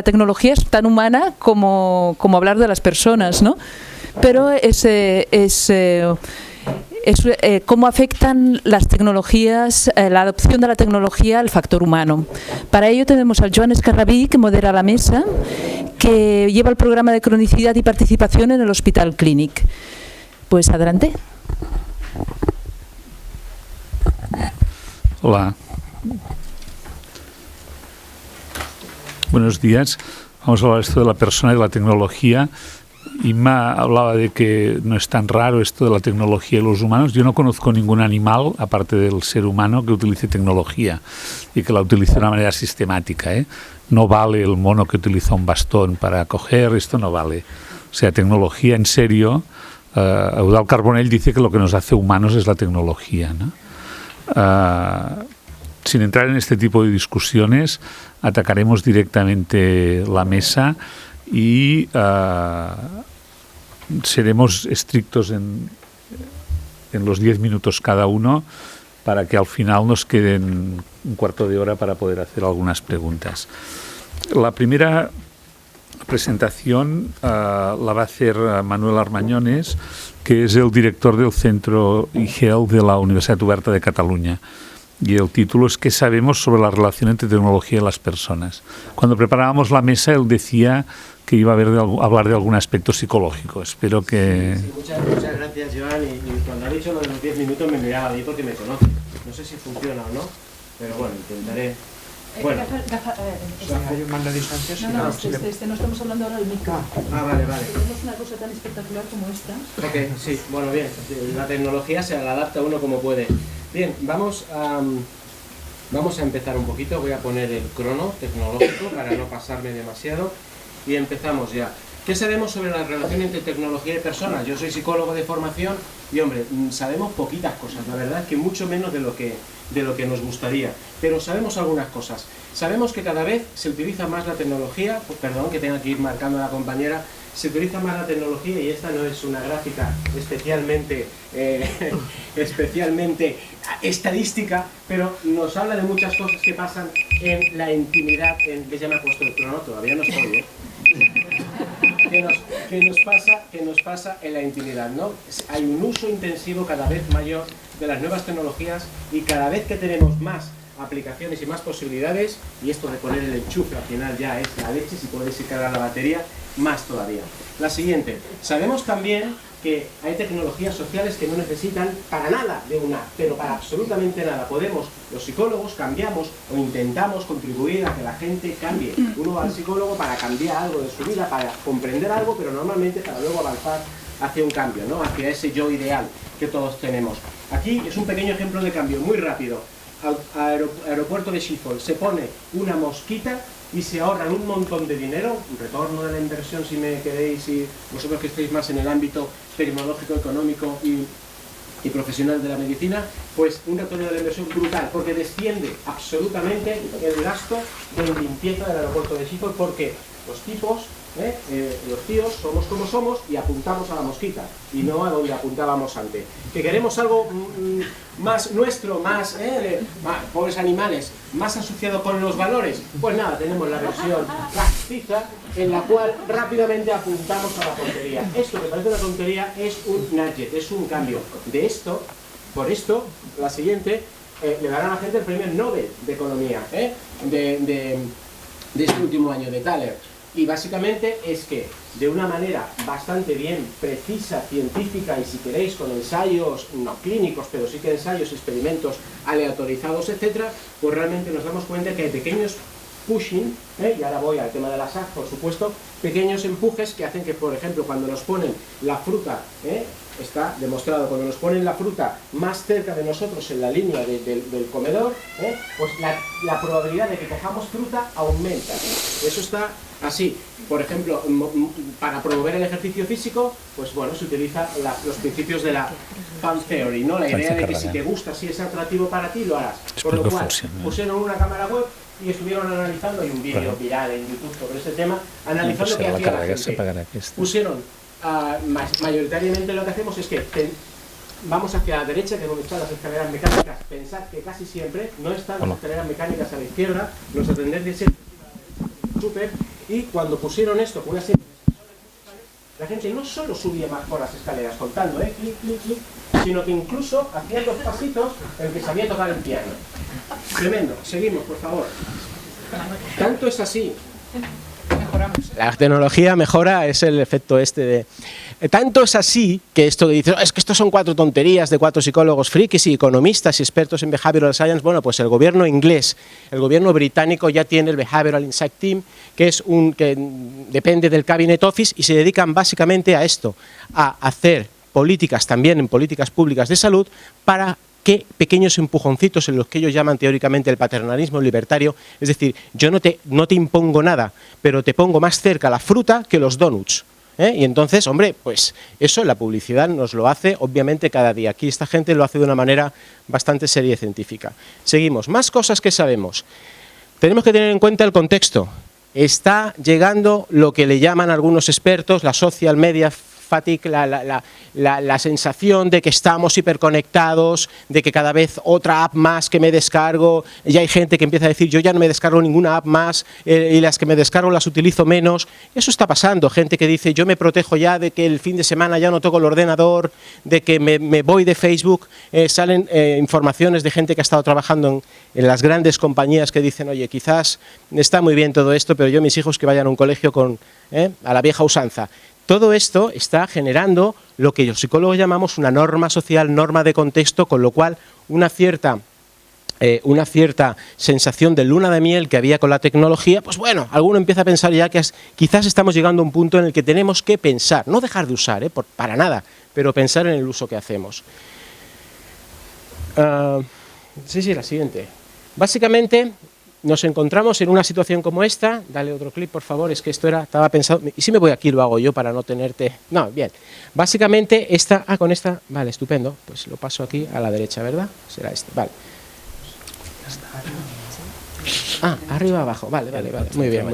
La tecnología es tan humana como hablar de las personas, ¿no? Pero cómo afectan las tecnologías, la adopción de la tecnología al factor humano. Para ello tenemos al Joan Escarrabí, que modera la mesa, que lleva el programa de cronicidad y participación en el Hospital Clínic. Pues adelante. Hola. Buenos días. Vamos a hablar de esto de la persona y de la tecnología. Inma hablaba de que no es tan raro esto de la tecnología y los humanos. Yo no conozco ningún animal, aparte del ser humano, que utilice tecnología y que la utilice de una manera sistemática, ¿eh? No vale el mono que utiliza un bastón para coger, esto no vale. O sea, tecnología en serio. Eudald Carbonell dice que lo que nos hace humanos es la tecnología, ¿no? Sin entrar en este tipo de discusiones, atacaremos directamente la mesa y seremos estrictos en los 10 minutos cada uno para que al final nos queden un cuarto de hora para poder hacer algunas preguntas. La primera presentación la va a hacer Manuel Armañones, que es el director del Centro IGEL de la Universitat Oberta de Cataluña. Y el título es ¿Qué sabemos sobre la relación entre tecnología y las personas? Cuando preparábamos la mesa, él decía que iba a hablar de algún aspecto psicológico. Espero que... Sí, muchas gracias, Joan. Y cuando ha dicho lo de los 10 minutos me miraba a mí porque me conoce. No sé si funciona o no, pero bueno, intentaré... Bueno, ¿hay un mando de distancia? No, no estamos hablando ahora del micro. Vale. Tenemos una cosa tan espectacular como esta. Ok, sí, bueno, bien. La tecnología se la adapta uno como puede. Bien, vamos a empezar un poquito. Voy a poner el crono tecnológico para no pasarme demasiado. Y empezamos ya. ¿Qué sabemos sobre la relación entre tecnología y personas? Yo soy psicólogo de formación y, hombre, sabemos poquitas cosas. La verdad es que mucho menos de lo que nos gustaría. Pero sabemos algunas cosas. Sabemos que cada vez se utiliza más la tecnología, perdón que tenga que ir marcando a la compañera, se utiliza más la tecnología y esta no es una gráfica especialmente estadística, pero nos habla de muchas cosas que pasan en la intimidad. ¿Ves? Ya me ha puesto el crono, todavía no estoy, ¿eh? ¿Qué nos pasa en la intimidad, ¿no? Hay un uso intensivo cada vez mayor de las nuevas tecnologías y cada vez que tenemos más aplicaciones y más posibilidades, y esto de poner el enchufe al final ya es la leche, si podéis cargar la batería, más todavía. La siguiente, sabemos también que hay tecnologías sociales que no necesitan para nada de una, pero para absolutamente nada. Los psicólogos cambiamos o intentamos contribuir a que la gente cambie. Uno va al psicólogo para cambiar algo de su vida, para comprender algo, pero normalmente para luego avanzar hacia un cambio, ¿no? Hacia ese yo ideal que todos tenemos. Aquí es un pequeño ejemplo de cambio, muy rápido. Aeropuerto de Schiphol, se pone una mosquita y se ahorran un montón de dinero, un retorno de la inversión si me queréis, y vosotros que estéis más en el ámbito tecnológico, económico y profesional de la medicina, pues un retorno de la inversión brutal, porque desciende absolutamente el gasto de limpieza del aeropuerto de Schiphol, porque los tíos somos como somos y apuntamos a la mosquita y no a donde apuntábamos antes. Que queremos algo más nuestro, más pobres animales, más asociado con los valores, pues nada, tenemos la versión castiza en la cual rápidamente apuntamos a la tontería. Esto que parece una tontería es un nudget, es un cambio. De esto, por esto, la siguiente, le darán a la gente el premio Nobel de Economía de este último año, de Thaler. Y básicamente es que de una manera bastante bien precisa, científica y si queréis con ensayos no clínicos, pero sí que ensayos, experimentos aleatorizados, etcétera, pues realmente nos damos cuenta que hay pequeños pushing, y ahora voy al tema de la SAC, por supuesto, pequeños empujes que hacen que, por ejemplo, cuando nos ponen la fruta, está demostrado, cuando nos ponen la fruta más cerca de nosotros en la línea del comedor, pues la probabilidad de que cojamos fruta aumenta. Eso está así. Por ejemplo, para promover el ejercicio físico, pues bueno, se utilizan los principios de la fan theory, ¿no? La idea de que si te gusta, si es atractivo para ti, lo harás. Por lo cual, pusieron una cámara web y estuvieron analizando, hay un vídeo viral en YouTube sobre ese tema, analizando qué hacía la gente. Pusieron, mayoritariamente lo que hacemos es que vamos hacia la derecha, que es donde están las escaleras mecánicas. Pensad que casi siempre no están las escaleras mecánicas a la izquierda, los atendentes súper, Y cuando pusieron esto con una serie de sensores musicales, la gente no solo subía más por las escaleras contando, clic, clic, clic, sino que incluso hacía 2 pasitos en que sabía tocar el piano. Tremendo. Seguimos, por favor. Tanto es así. La tecnología mejora, es el efecto este de... Tanto es así que esto que dices, es que estos son 4 tonterías de 4 psicólogos frikis y economistas y expertos en Behavioral Science. Bueno, pues el gobierno inglés, el gobierno británico ya tiene el Behavioral Insight Team, que es que depende del Cabinet Office y se dedican básicamente a esto, a hacer políticas también en políticas públicas de salud para que pequeños empujoncitos en los que ellos llaman teóricamente el paternalismo libertario, es decir, yo no te impongo nada, pero te pongo más cerca la fruta que los donuts. Y entonces, hombre, pues eso la publicidad nos lo hace obviamente cada día. Aquí esta gente lo hace de una manera bastante seria y científica. Seguimos, más cosas que sabemos. Tenemos que tener en cuenta el contexto. Está llegando lo que le llaman algunos expertos la social media fatigue, la sensación de que estamos hiperconectados, de que cada vez otra app más que me descargo, ya hay gente que empieza a decir yo ya no me descargo ninguna app más y las que me descargo las utilizo menos. Eso está pasando, gente que dice yo me protejo ya de que el fin de semana ya no toco el ordenador, de que me voy de Facebook. Salen informaciones de gente que ha estado trabajando en las grandes compañías que dicen oye, quizás está muy bien todo esto, pero yo mis hijos que vayan a un colegio a la vieja usanza. Todo esto está generando lo que los psicólogos llamamos una norma social, norma de contexto, con lo cual una cierta sensación de luna de miel que había con la tecnología, pues bueno, alguno empieza a pensar ya que quizás estamos llegando a un punto en el que tenemos que pensar, no dejar de usar, para nada, pero pensar en el uso que hacemos. Sí, la siguiente. Básicamente nos encontramos en una situación como esta. Dale otro clip, por favor, es que esto estaba pensado, y si me voy aquí lo hago yo para no tenerte... No, bien. Básicamente con esta, vale, estupendo, pues lo paso aquí a la derecha, ¿verdad? Será este, vale. Arriba, abajo, vale, muy bien.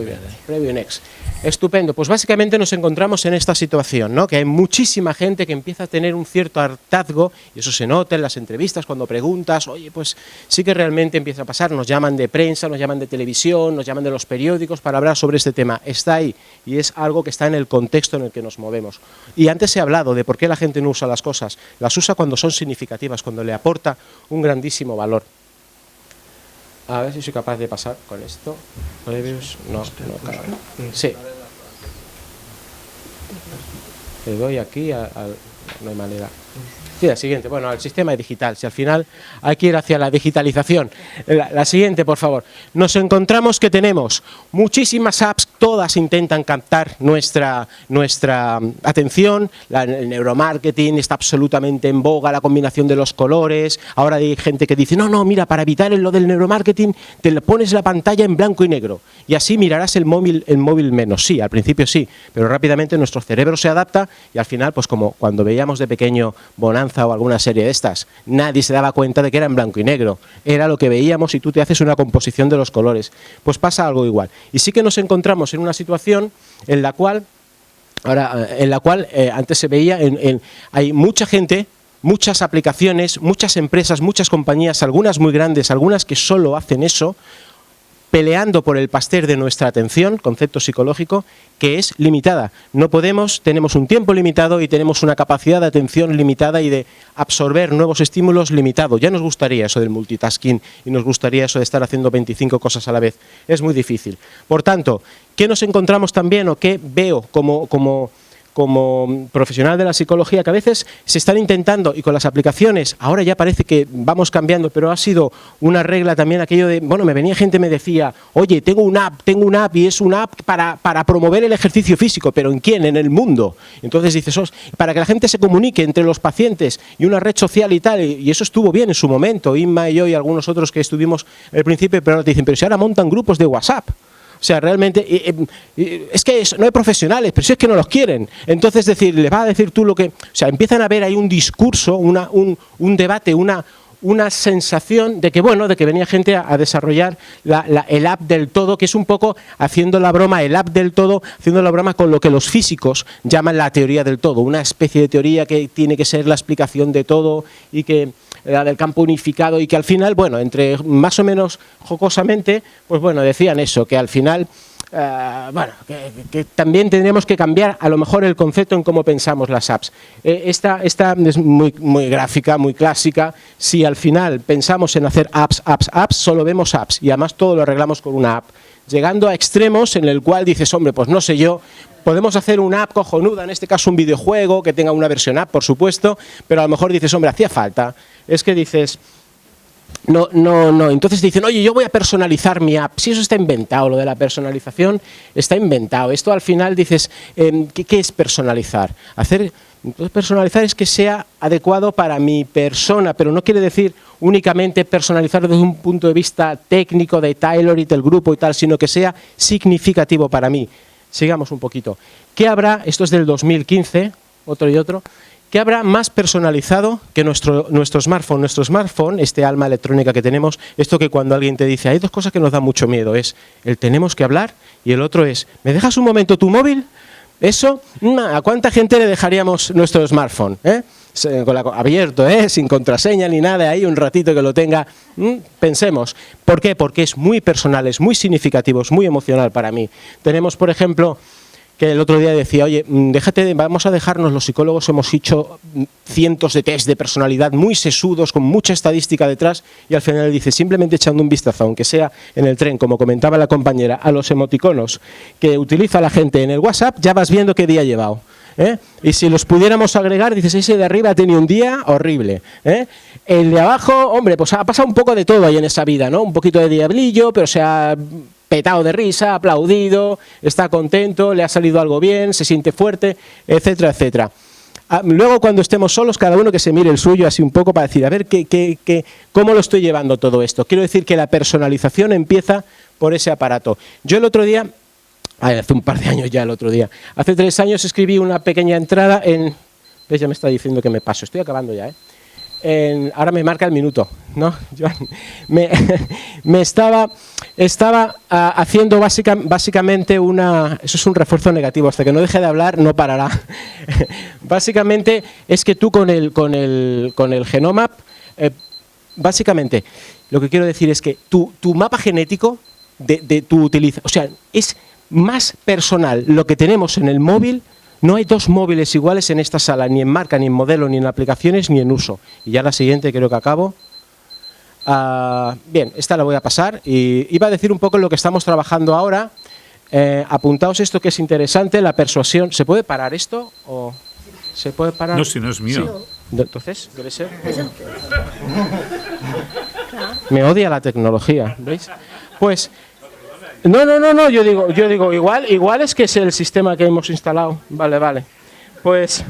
Preview next. Estupendo, pues básicamente nos encontramos en esta situación, ¿no? Que hay muchísima gente que empieza a tener un cierto hartazgo, y eso se nota en las entrevistas cuando preguntas, oye, pues sí que realmente empieza a pasar, nos llaman de prensa, nos llaman de televisión, nos llaman de los periódicos para hablar sobre este tema. Está ahí, y es algo que está en el contexto en el que nos movemos. Y antes he hablado de por qué la gente no usa las cosas, las usa cuando son significativas, cuando le aporta un grandísimo valor. A ver si soy capaz de pasar con esto. No, claro. Sí. Le doy aquí no hay manera. Sí, la siguiente. Bueno, el sistema digital. Si al final hay que ir hacia la digitalización. La siguiente, por favor. Nos encontramos que tenemos muchísimas apps, todas intentan captar nuestra atención. El neuromarketing está absolutamente en boga, la combinación de los colores. Ahora hay gente que dice, no, mira, para evitar lo del neuromarketing, te pones la pantalla en blanco y negro. Y así mirarás el móvil menos. Sí, al principio sí, pero rápidamente nuestro cerebro se adapta y al final, pues como cuando veíamos de pequeño Bonanza o alguna serie de estas, nadie se daba cuenta de que era en blanco y negro, era lo que veíamos y tú te haces una composición de los colores. Pues pasa algo igual. Y sí que nos encontramos en una situación en la cual antes se veía, hay mucha gente, muchas aplicaciones, muchas empresas, muchas compañías, algunas muy grandes, algunas que solo hacen eso, peleando por el pastel de nuestra atención, concepto psicológico, que es limitada. No podemos, tenemos un tiempo limitado y tenemos una capacidad de atención limitada y de absorber nuevos estímulos limitado. Ya nos gustaría eso del multitasking y nos gustaría eso de estar haciendo 25 cosas a la vez. Es muy difícil. Por tanto, ¿qué nos encontramos también o qué veo como profesional de la psicología? Que a veces se están intentando, y con las aplicaciones, ahora ya parece que vamos cambiando, pero ha sido una regla también aquello de, bueno, me venía gente y me decía, oye, tengo una app y es una app para promover el ejercicio físico, pero ¿en quién? En el mundo. Entonces dices, para que la gente se comunique entre los pacientes y una red social y tal, y eso estuvo bien en su momento, Inma y yo y algunos otros que estuvimos al principio, pero ahora te dicen, pero si ahora montan grupos de WhatsApp. O sea, realmente, es que no hay profesionales, pero si es que no los quieren. Entonces, le vas a decir tú lo que... O sea, empiezan a haber ahí un discurso, un debate, una sensación de que, bueno, de que venía gente a desarrollar el app del todo, que es un poco haciendo la broma, el app del todo, haciendo la broma con lo que los físicos llaman la teoría del todo, una especie de teoría que tiene que ser la explicación de todo y que... la del campo unificado, y que al final, bueno, entre más o menos jocosamente, pues bueno, decían eso, que al final bueno, que también tendríamos que cambiar a lo mejor el concepto en cómo pensamos las apps. Esta es muy gráfica, muy clásica. Si al final pensamos en hacer apps, solo vemos apps y además todo lo arreglamos con una app. Llegando a extremos en el cual dices, hombre, pues no sé yo, podemos hacer una app cojonuda, en este caso un videojuego que tenga una versión app, por supuesto, pero a lo mejor dices, hombre, hacía falta. Es que dices... No. Entonces dicen, oye, yo voy a personalizar mi app. Si eso está inventado, lo de la personalización está inventado. Esto al final dices, ¿qué es personalizar? Personalizar es que sea adecuado para mi persona, pero no quiere decir únicamente personalizar desde un punto de vista técnico de Taylor y del grupo y tal, sino que sea significativo para mí. Sigamos un poquito. ¿Qué habrá? Esto es del 2015, otro y otro. ¿Qué habrá más personalizado que nuestro smartphone? Nuestro smartphone, este alma electrónica que tenemos, esto que cuando alguien te dice, hay dos cosas que nos dan mucho miedo, es el tenemos que hablar y el otro es, ¿me dejas un momento tu móvil? Eso, ¿a cuánta gente le dejaríamos nuestro smartphone? Abierto, sin contraseña ni nada, ahí un ratito que lo tenga. Pensemos. ¿Por qué? Porque es muy personal, es muy significativo, es muy emocional para mí. Tenemos, por ejemplo... que el otro día decía, oye, vamos a dejarnos, los psicólogos hemos hecho cientos de test de personalidad muy sesudos, con mucha estadística detrás, y al final dice, simplemente echando un vistazo, aunque sea en el tren, como comentaba la compañera, a los emoticonos que utiliza la gente en el WhatsApp, ya vas viendo qué día ha llevado. Y si los pudiéramos agregar, dices, ese de arriba ha tenido un día horrible. El de abajo, hombre, pues ha pasado un poco de todo ahí en esa vida, ¿no? Un poquito de diablillo, pero se ha petado de risa, aplaudido, está contento, le ha salido algo bien, se siente fuerte, etcétera, etcétera. Luego, cuando estemos solos, cada uno que se mire el suyo así un poco para decir, a ver, ¿cómo lo estoy llevando todo esto? Quiero decir que la personalización empieza por ese aparato. Yo el otro día, hace un par de años ya el otro día, hace 3 años escribí una pequeña entrada en... ¿Ves? Ya me está diciendo que me paso, estoy acabando ya, ahora me marca el minuto, ¿no? Me estaba haciendo básicamente eso es un refuerzo negativo, hasta que no deje de hablar no parará. Básicamente es que tú con el Genomap, básicamente lo que quiero decir es que tu mapa genético de tu utilización, o sea, es más personal lo que tenemos en el móvil. No hay 2 móviles iguales en esta sala, ni en marca, ni en modelo, ni en aplicaciones, ni en uso. Y ya la siguiente creo que acabo. Bien, esta la voy a pasar. Y iba a decir un poco lo que estamos trabajando ahora. Apuntaos esto que es interesante, la persuasión. ¿Se puede parar esto? ¿O se puede parar? No, si no es mío. Sí. Entonces, debe ser. Me odia la tecnología, ¿veis? Pues... No, yo digo igual es que es el sistema que hemos instalado. Vale. Pues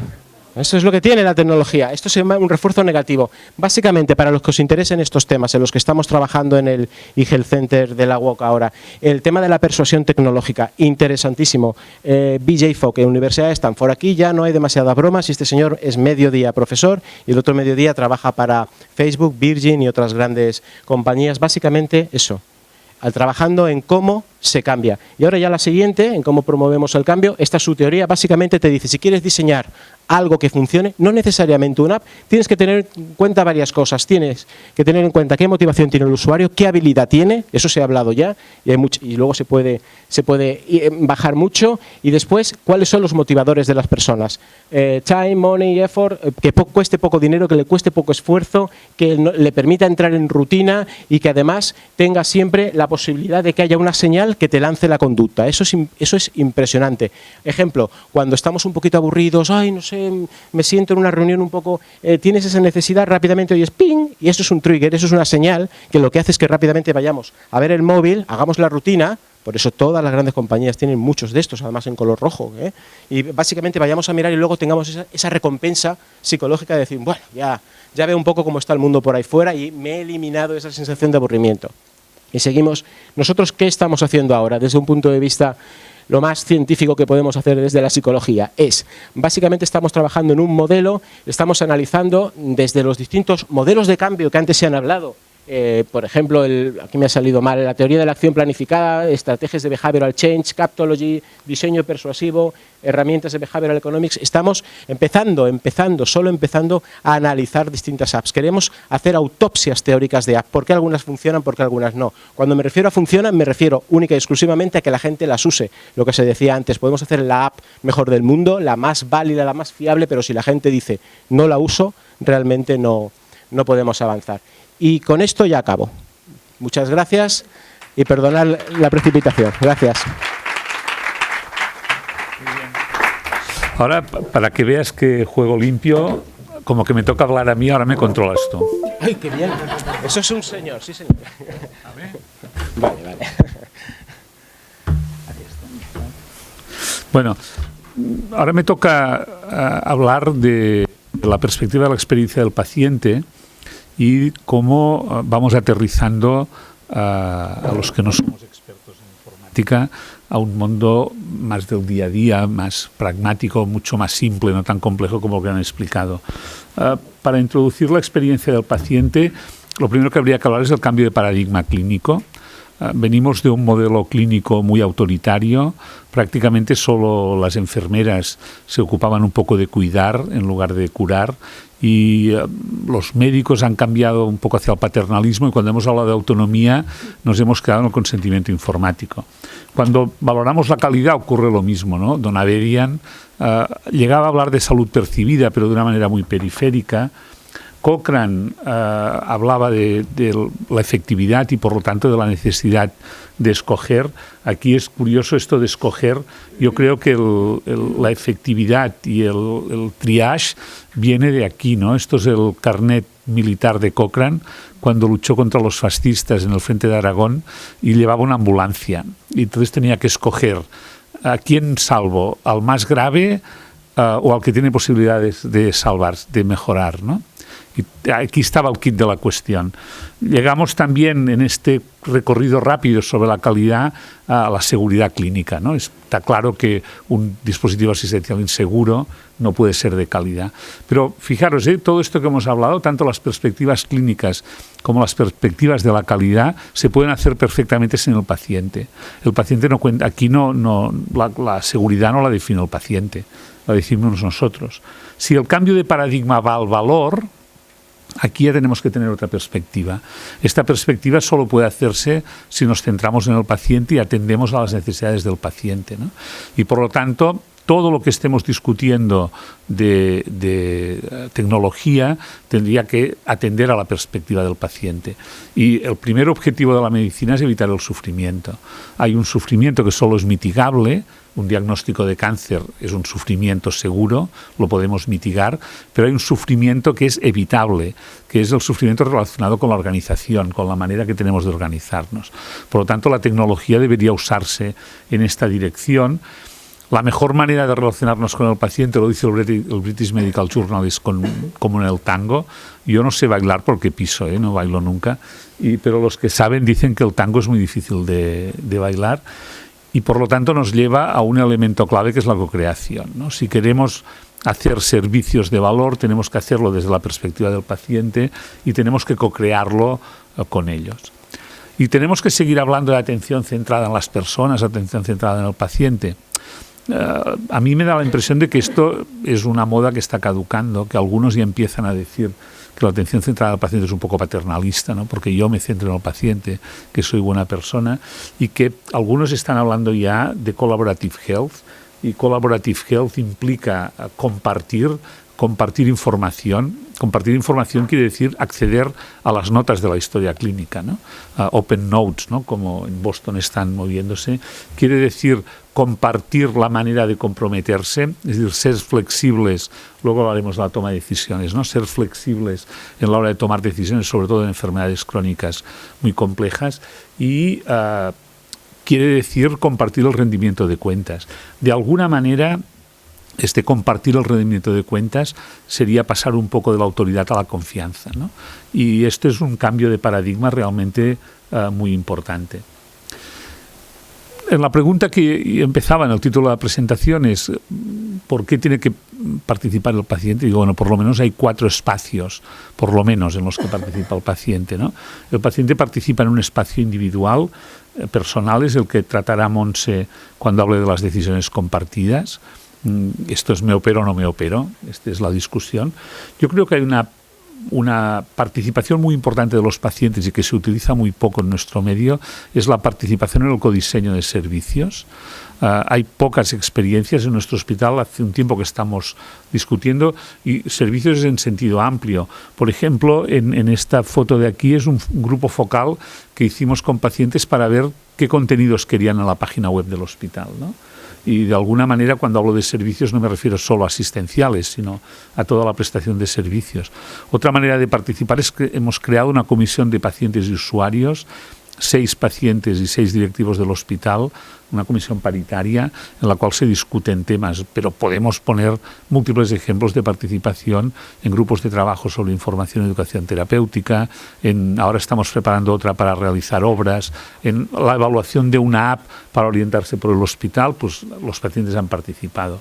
eso es lo que tiene la tecnología. Esto se llama un refuerzo negativo. Básicamente, para los que os interesen estos temas, en los que estamos trabajando en el eHealth Center de la UOC ahora, el tema de la persuasión tecnológica, interesantísimo. BJ Fogg, en Universidad de Stanford. Aquí ya no hay demasiadas bromas y este señor es mediodía profesor y el otro mediodía trabaja para Facebook, Virgin y otras grandes compañías. Básicamente eso. Trabajando en cómo se cambia. Y ahora ya la siguiente, en cómo promovemos el cambio. Esta es su teoría, básicamente te dice, si quieres diseñar algo que funcione, no necesariamente una app, tienes que tener en cuenta varias cosas. Tienes que tener en cuenta qué motivación tiene el usuario, qué habilidad tiene, eso se ha hablado ya, y luego se puede bajar mucho, y después, cuáles son los motivadores de las personas. Time, money, effort, que cueste poco dinero, que le cueste poco esfuerzo, que le permita entrar en rutina y que además tenga siempre la posibilidad de que haya una señal que te lance la conducta. Eso es impresionante. Ejemplo, cuando estamos un poquito aburridos, no sé, me siento en una reunión un poco, tienes esa necesidad, rápidamente oyes ping, y eso es un trigger, eso es una señal que lo que hace es que rápidamente vayamos a ver el móvil, hagamos la rutina. Por eso todas las grandes compañías tienen muchos de estos, además en color rojo, y básicamente vayamos a mirar y luego tengamos esa recompensa psicológica de decir, bueno, ya veo un poco cómo está el mundo por ahí fuera y me he eliminado esa sensación de aburrimiento. Y seguimos. Nosotros, ¿qué estamos haciendo ahora? Desde un punto de vista, lo más científico que podemos hacer desde la psicología es, básicamente estamos trabajando en un modelo, estamos analizando desde los distintos modelos de cambio que antes se han hablado, por ejemplo, aquí me ha salido mal, la teoría de la acción planificada, estrategias de behavioral change, captology, diseño persuasivo, herramientas de behavioral economics. Estamos solo empezando a analizar distintas apps. Queremos hacer autopsias teóricas de apps. ¿Por qué algunas funcionan, por qué algunas no? Cuando me refiero a funcionan, me refiero única y exclusivamente a que la gente las use. Lo que se decía antes, podemos hacer la app mejor del mundo, la más válida, la más fiable, pero si la gente dice no la uso, realmente no podemos avanzar. Y con esto ya acabo. Muchas gracias y perdonad la precipitación. Gracias. Ahora, para que veas que juego limpio, como que me toca hablar a mí, ahora me controlas tú. ¡Ay, qué bien! Eso es un señor, sí, señor. Vale. Bueno, ahora me toca hablar de la perspectiva de la experiencia del paciente y cómo vamos aterrizando a los que no somos expertos en informática a un mundo más del día a día, más pragmático, mucho más simple, no tan complejo como lo que han explicado. Para introducir la experiencia del paciente, lo primero que habría que hablar es del cambio de paradigma clínico. Venimos de un modelo clínico muy autoritario, prácticamente solo las enfermeras se ocupaban un poco de cuidar en lugar de curar, y los médicos han cambiado un poco hacia el paternalismo, y cuando hemos hablado de autonomía nos hemos quedado en el consentimiento informático. Cuando valoramos la calidad ocurre lo mismo, ¿no? Don Abedian llegaba a hablar de salud percibida, pero de una manera muy periférica. Cochrane hablaba de la efectividad y por lo tanto de la necesidad de escoger. Aquí es curioso esto de escoger. Yo creo que la efectividad y el triage viene de aquí, ¿no? Esto es el carnet militar de Cochrane cuando luchó contra los fascistas en el frente de Aragón y llevaba una ambulancia. Y entonces tenía que escoger a quién salvo, al más grave o al que tiene posibilidades de salvar, de mejorar, ¿no? Y aquí estaba el kit de la cuestión. Llegamos también en este recorrido rápido sobre la calidad a la seguridad clínica, ¿no? Está claro que un dispositivo asistencial inseguro no puede ser de calidad. Pero fijaros, todo esto que hemos hablado, tanto las perspectivas clínicas como las perspectivas de la calidad, se pueden hacer perfectamente sin el paciente. El paciente no cuenta, aquí la seguridad no la define el paciente, la definimos nosotros. Si el cambio de paradigma va al valor, aquí ya tenemos que tener otra perspectiva. Esta perspectiva solo puede hacerse si nos centramos en el paciente y atendemos a las necesidades del paciente, ¿no? Y por lo tanto, todo lo que estemos discutiendo de tecnología tendría que atender a la perspectiva del paciente. Y el primer objetivo de la medicina es evitar el sufrimiento. Hay un sufrimiento que solo es mitigable. Un diagnóstico de cáncer es un sufrimiento seguro, lo podemos mitigar, pero hay un sufrimiento que es evitable, que es el sufrimiento relacionado con la organización, con la manera que tenemos de organizarnos. Por lo tanto, la tecnología debería usarse en esta dirección. La mejor manera de relacionarnos con el paciente, lo dice el British Medical Journal, es como en el tango. Yo no sé bailar porque piso, no bailo nunca, pero los que saben dicen que el tango es muy difícil de bailar. Y por lo tanto nos lleva a un elemento clave que es la cocreación, ¿no? Si queremos hacer servicios de valor, tenemos que hacerlo desde la perspectiva del paciente y tenemos que cocrearlo con ellos. Y tenemos que seguir hablando de atención centrada en las personas, atención centrada en el paciente. A mí me da la impresión de que esto es una moda que está caducando, que algunos ya empiezan a decir que la atención centrada al paciente es un poco paternalista, ¿no? Porque yo me centro en el paciente, que soy buena persona, y que algunos están hablando ya de collaborative health, y collaborative health implica compartir información. Compartir información quiere decir acceder a las notas de la historia clínica, ¿no? Open notes, ¿no? Como en Boston están moviéndose, quiere decir compartir la manera de comprometerse, es decir, ser flexibles, luego hablaremos de la toma de decisiones, ¿no? Ser flexibles en la hora de tomar decisiones, sobre todo en enfermedades crónicas muy complejas, y quiere decir compartir el rendimiento de cuentas. De alguna manera, compartir el rendimiento de cuentas sería pasar un poco de la autoridad a la confianza, ¿no? Y esto es un cambio de paradigma realmente muy importante. En la pregunta que empezaba en el título de la presentación es ¿por qué tiene que participar el paciente? Digo, bueno, por lo menos hay 4 espacios, por lo menos, en los que participa el paciente, ¿no? El paciente participa en un espacio individual, personal, es el que tratará Montse cuando hable de las decisiones compartidas. Esto es me opero o no me opero, esta es la discusión. Yo creo que hay una participación muy importante de los pacientes y que se utiliza muy poco en nuestro medio, es la participación en el codiseño de servicios. Hay pocas experiencias en nuestro hospital, hace un tiempo que estamos discutiendo, y servicios en sentido amplio. Por ejemplo, en esta foto de aquí es un grupo focal que hicimos con pacientes para ver qué contenidos querían en la página web del hospital, ¿no? Y de alguna manera, cuando hablo de servicios, no me refiero solo a asistenciales, sino a toda la prestación de servicios. Otra manera de participar es que hemos creado una comisión de pacientes y usuarios, 6 pacientes y 6 directivos del hospital, una comisión paritaria en la cual se discuten temas, pero podemos poner múltiples ejemplos de participación en grupos de trabajo sobre información y educación terapéutica, ahora estamos preparando otra para realizar obras, en la evaluación de una app para orientarse por el hospital, pues los pacientes han participado.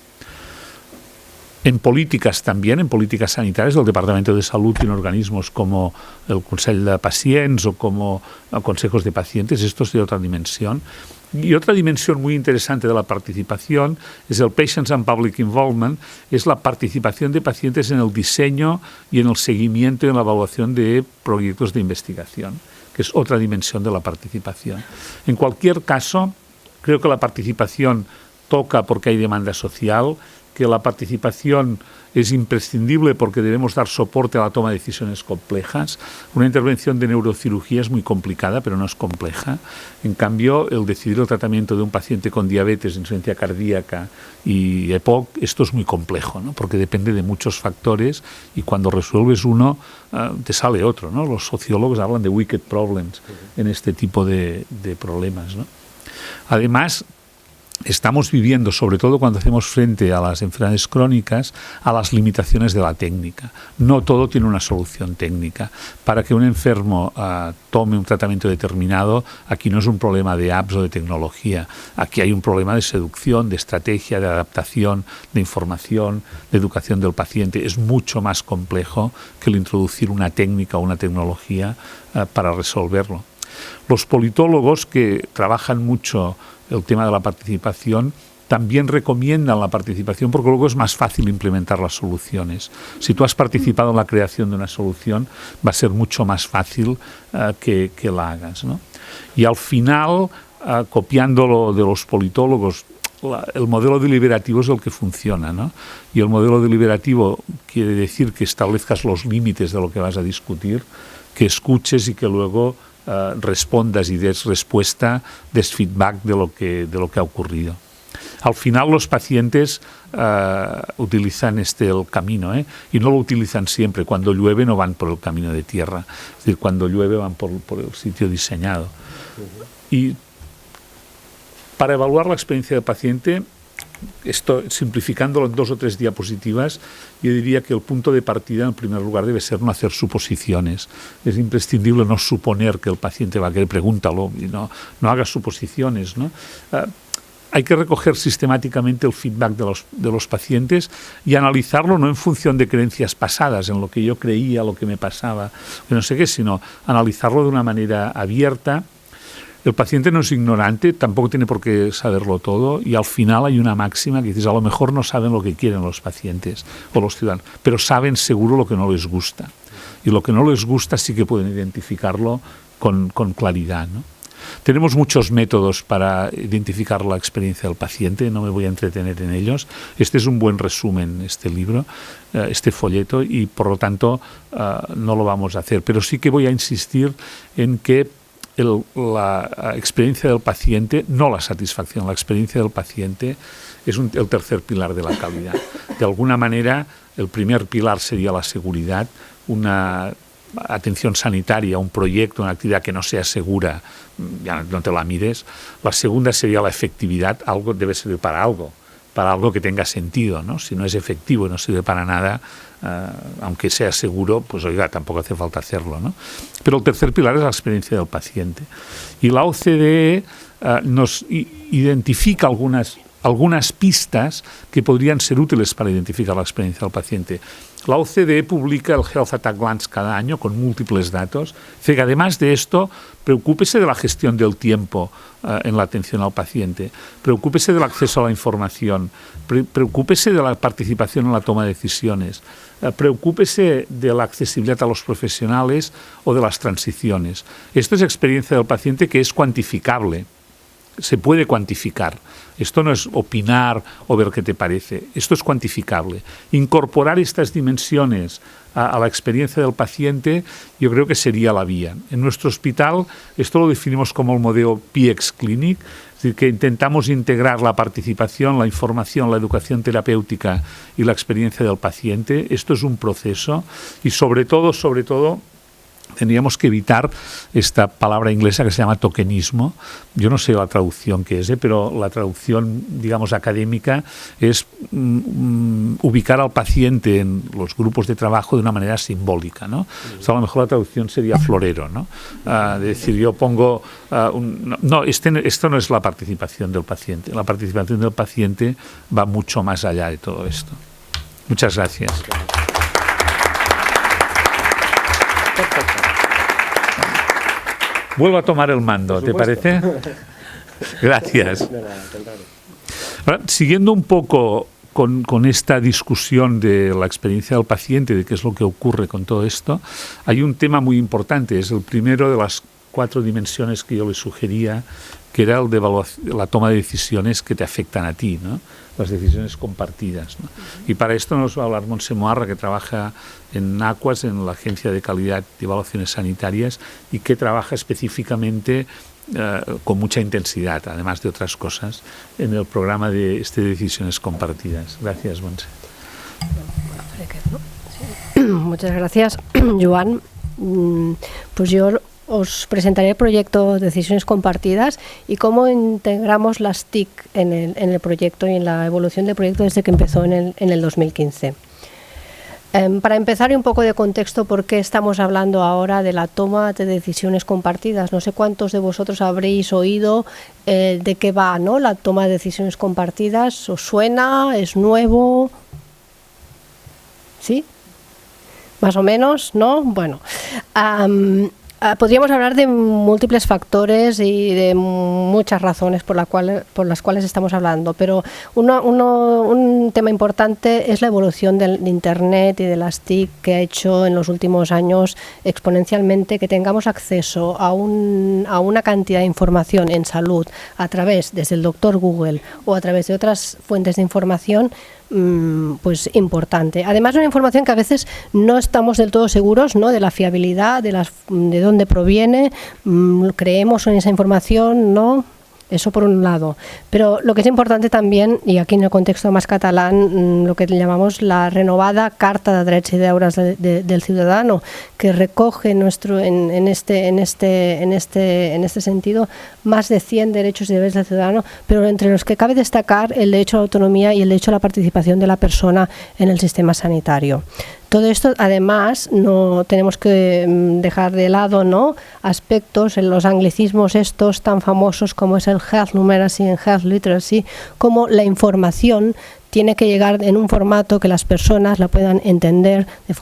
En políticas también, en políticas sanitarias del Departamento de Salud y en organismos como el Consell de Pacients o como consejos de pacientes, esto es de otra dimensión. Y otra dimensión muy interesante de la participación es el Patients and Public Involvement, es la participación de pacientes en el diseño y en el seguimiento y en la evaluación de proyectos de investigación, que es otra dimensión de la participación. En cualquier caso, creo que la participación toca porque hay demanda social, que la participación es imprescindible porque debemos dar soporte a la toma de decisiones complejas. Una intervención de neurocirugía es muy complicada, pero no es compleja. En cambio, el decidir el tratamiento de un paciente con diabetes, insuficiencia cardíaca y EPOC, esto es muy complejo, ¿no? Porque depende de muchos factores y cuando resuelves uno, te sale otro, ¿no? Los sociólogos hablan de wicked problems en este tipo de problemas, ¿no? Además, estamos viviendo, sobre todo cuando hacemos frente a las enfermedades crónicas, a las limitaciones de la técnica. No todo tiene una solución técnica. Para que un enfermo tome un tratamiento determinado, aquí no es un problema de apps o de tecnología. Aquí hay un problema de seducción, de estrategia, de adaptación, de información, de educación del paciente. Es mucho más complejo que el introducir una técnica o una tecnología para resolverlo. Los politólogos que trabajan mucho el tema de la participación también recomiendan la participación porque luego es más fácil implementar las soluciones. Si tú has participado en la creación de una solución, va a ser mucho más fácil que la hagas, ¿no? Y al final, copiándolo de los politólogos, el modelo deliberativo es el que funciona, ¿no? Y el modelo deliberativo quiere decir que establezcas los límites de lo que vas a discutir, que escuches y que luego respondas y des respuesta, des feedback de lo que ha ocurrido. Al final los pacientes utilizan el camino, y no lo utilizan siempre. Cuando llueve no van por el camino de tierra, es decir, cuando llueve van por el sitio diseñado. Y para evaluar la experiencia del paciente, esto simplificándolo en 2 o 3 diapositivas, yo diría que el punto de partida en primer lugar debe ser no hacer suposiciones. Es imprescindible no suponer que el paciente va a querer, pregúntalo, y no hagas suposiciones, ¿no? Hay que recoger sistemáticamente el feedback de los pacientes y analizarlo no en función de creencias pasadas, en lo que yo creía, lo que me pasaba, no sé qué, sino analizarlo de una manera abierta. El paciente no es ignorante, tampoco tiene por qué saberlo todo, y al final hay una máxima que dices, a lo mejor no saben lo que quieren los pacientes o los ciudadanos, pero saben seguro lo que no les gusta. Y lo que no les gusta sí que pueden identificarlo con claridad, ¿no? Tenemos muchos métodos para identificar la experiencia del paciente, no me voy a entretener en ellos. Este es un buen resumen, este libro, este folleto, y por lo tanto no lo vamos a hacer. Pero sí que voy a insistir en que la experiencia del paciente, no la satisfacción, la experiencia del paciente es el tercer pilar de la calidad. De alguna manera, el primer pilar sería la seguridad, una atención sanitaria, un proyecto, una actividad que no sea segura, ya no te la mires. La segunda sería la efectividad, algo debe servir para algo que tenga sentido, ¿no? Si no es efectivo y no sirve para nada, aunque sea seguro, pues oiga, tampoco hace falta hacerlo, ¿no? Pero el tercer pilar es la experiencia del paciente. Y la OCDE nos identifica algunas algunas pistas que podrían ser útiles para identificar la experiencia del paciente. La OCDE publica el Health at a Glance cada año con múltiples datos. Dice que además de esto, preocúpese de la gestión del tiempo en la atención al paciente, preocúpese del acceso a la información, preocúpese de la participación en la toma de decisiones, preocúpese de la accesibilidad a los profesionales o de las transiciones. Esto es experiencia del paciente que es cuantificable. Se puede cuantificar. Esto no es opinar o ver qué te parece. Esto es cuantificable. Incorporar estas dimensiones a la experiencia del paciente, yo creo que sería la vía. En nuestro hospital, esto lo definimos como el modelo PX Clinic, es decir, que intentamos integrar la participación, la información, la educación terapéutica y la experiencia del paciente. Esto es un proceso y sobre todo, tendríamos que evitar esta palabra inglesa que se llama tokenismo. Yo no sé la traducción que es, pero la traducción, digamos, académica es ubicar al paciente en los grupos de trabajo de una manera simbólica, ¿no? O sea, a lo mejor la traducción sería florero, ¿no? Decir, yo pongo... esto no es la participación del paciente. La participación del paciente va mucho más allá de todo esto. Muchas gracias. Vuelvo a tomar el mando, ¿te parece? Gracias. Ahora, siguiendo un poco con esta discusión de la experiencia del paciente, de qué es lo que ocurre con todo esto, hay un tema muy importante, es el primero de las 4 dimensiones que yo le sugería, que era el de la toma de decisiones que te afectan a ti, ¿no? Las decisiones compartidas, ¿no? Y para esto nos va a hablar Montse Moarra, que trabaja en AQUAS, en la Agencia de Calidad de Evaluaciones Sanitarias, y que trabaja específicamente con mucha intensidad, además de otras cosas, en el programa de decisiones compartidas. Gracias, Montse. Muchas gracias, Joan. Pues yo os presentaré el proyecto Decisiones Compartidas y cómo integramos las TIC en el proyecto y en la evolución del proyecto desde que empezó en el 2015. Para empezar, y un poco de contexto, ¿por qué estamos hablando ahora de la toma de decisiones compartidas? No sé cuántos de vosotros habréis oído de qué va, ¿no? La toma de decisiones compartidas. ¿Os suena? ¿Es nuevo? ¿Sí? Más o menos, ¿no? Bueno, podríamos hablar de múltiples factores y de muchas razones por las cuales estamos hablando, pero un tema importante es la evolución de Internet y de las TIC, que ha hecho en los últimos años exponencialmente que tengamos acceso a una cantidad de información en salud a través, desde el doctor Google o a través de otras fuentes de información, pues importante. Además, una información que a veces no estamos del todo seguros, ¿no?, de la fiabilidad, de dónde proviene, creemos en esa información, ¿no? Eso por un lado. Pero lo que es importante también, y aquí en el contexto más catalán, lo que llamamos la renovada Carta de Drets y Deures del Ciudadano, que recoge en este sentido más de 100 derechos y deberes del ciudadano, pero entre los que cabe destacar el derecho a la autonomía y el derecho a la participación de la persona en el sistema sanitario. Todo esto, además, no tenemos que dejar de lado, ¿no?, aspectos en los anglicismos estos tan famosos como es el health numeracy y health literacy, como la información tiene que llegar en un formato que las personas la puedan entender de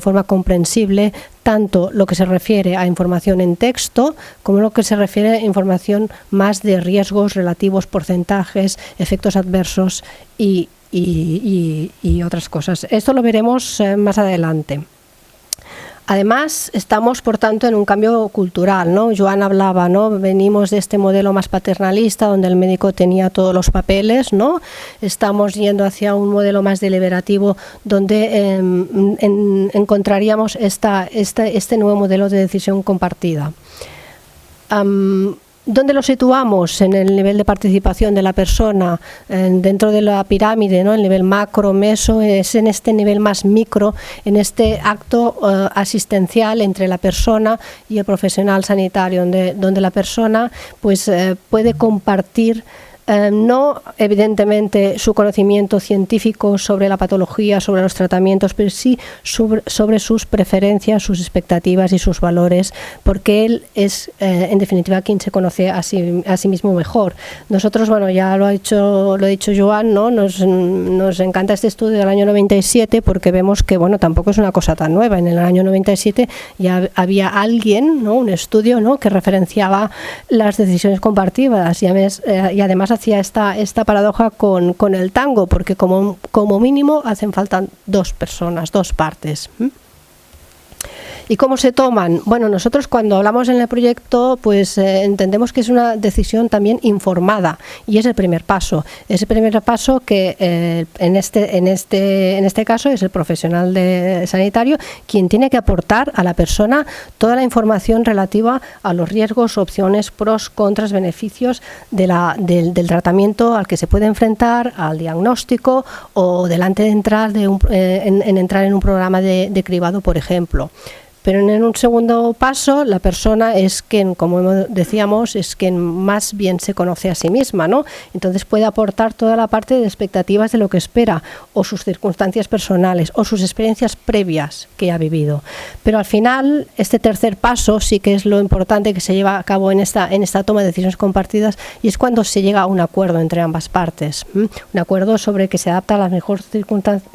forma comprensible, tanto lo que se refiere a información en texto como lo que se refiere a información más de riesgos relativos, porcentajes, efectos adversos y otras cosas. Esto lo veremos más adelante. Además, estamos, por tanto, en un cambio cultural, ¿no? Joan hablaba, ¿no? Venimos de este modelo más paternalista, donde el médico tenía todos los papeles, ¿no? Estamos yendo hacia un modelo más deliberativo, donde encontraríamos este nuevo modelo de decisión compartida. ¿Dónde lo situamos? En el nivel de participación de la persona, dentro de la pirámide, ¿no? El nivel macro, meso, es en este nivel más micro, en este acto asistencial entre la persona y el profesional sanitario, donde la persona pues puede compartir No, evidentemente, su conocimiento científico sobre la patología, sobre los tratamientos, pero sí sobre sus preferencias, sus expectativas y sus valores, porque él es, en definitiva, quien se conoce a sí mismo mejor. Nosotros, bueno, ya lo ha dicho Joan, ¿no? Nos encanta este estudio del año 97 porque vemos que, bueno, tampoco es una cosa tan nueva. En el año 97 ya había alguien, ¿no? Un estudio, ¿no? Que referenciaba las decisiones compartidas y además hacía esta paradoja con el tango, porque como mínimo hacen falta dos personas, dos partes. ¿Y cómo se toman? Bueno, nosotros cuando hablamos en el proyecto, pues entendemos que es una decisión también informada y es el primer paso. Es el primer paso que en este caso es el profesional sanitario quien tiene que aportar a la persona toda la información relativa a los riesgos, opciones, pros, contras, beneficios del tratamiento al que se puede enfrentar, al diagnóstico o delante de entrar entrar en un programa de cribado, por ejemplo. Pero en un segundo paso, la persona es quien, como decíamos, es quien más bien se conoce a sí misma, ¿no? Entonces puede aportar toda la parte de expectativas de lo que espera, o sus circunstancias personales, o sus experiencias previas que ha vivido. Pero al final, este tercer paso sí que es lo importante que se lleva a cabo en esta toma de decisiones compartidas, y es cuando se llega a un acuerdo entre ambas partes, un acuerdo sobre que se adapta a las mejores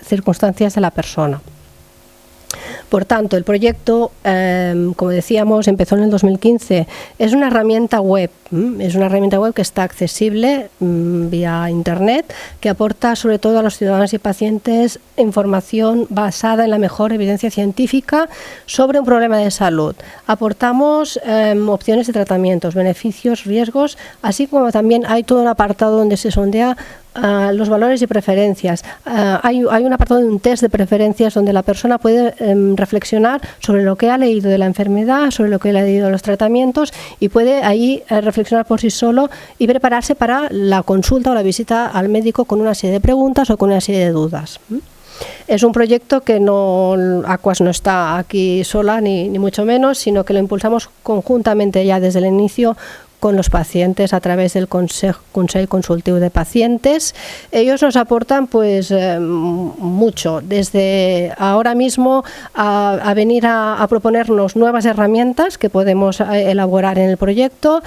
circunstancias de la persona. Por tanto, el proyecto, como decíamos, empezó en el 2015. Es una herramienta web, que está accesible vía Internet, que aporta sobre todo a los ciudadanos y pacientes información basada en la mejor evidencia científica sobre un problema de salud. Aportamos opciones de tratamientos, beneficios, riesgos, así como también hay todo un apartado donde se sondea los valores y preferencias. Hay un apartado de un test de preferencias donde la persona puede reflexionar sobre lo que ha leído de la enfermedad, sobre lo que ha leído de los tratamientos, y puede ahí reflexionar por sí solo y prepararse para la consulta o la visita al médico con una serie de preguntas o con una serie de dudas. Es un proyecto que Aquas no está aquí sola, ni mucho menos, sino que lo impulsamos conjuntamente ya desde el inicio con los pacientes a través del Consell Consultiu de Pacientes. Ellos nos aportan pues mucho, desde ahora mismo a venir a proponernos nuevas herramientas que podemos elaborar en el proyecto.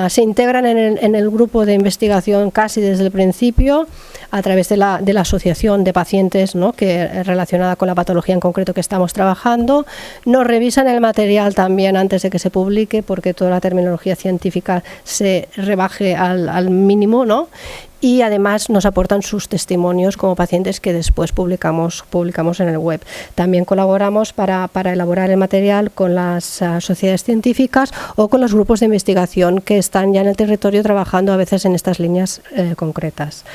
Se integran en el grupo de investigación casi desde el principio a través de la asociación de pacientes, ¿no?, que es relacionada con la patología en concreto que estamos trabajando. Nos revisan el material también antes de que se publique, porque toda la terminología científica se rebaje al mínimo, ¿no? Y además nos aportan sus testimonios como pacientes que después publicamos en el web. También colaboramos para elaborar el material con las sociedades científicas o con los grupos de investigación que están ya en el territorio trabajando a veces en estas líneas concretas.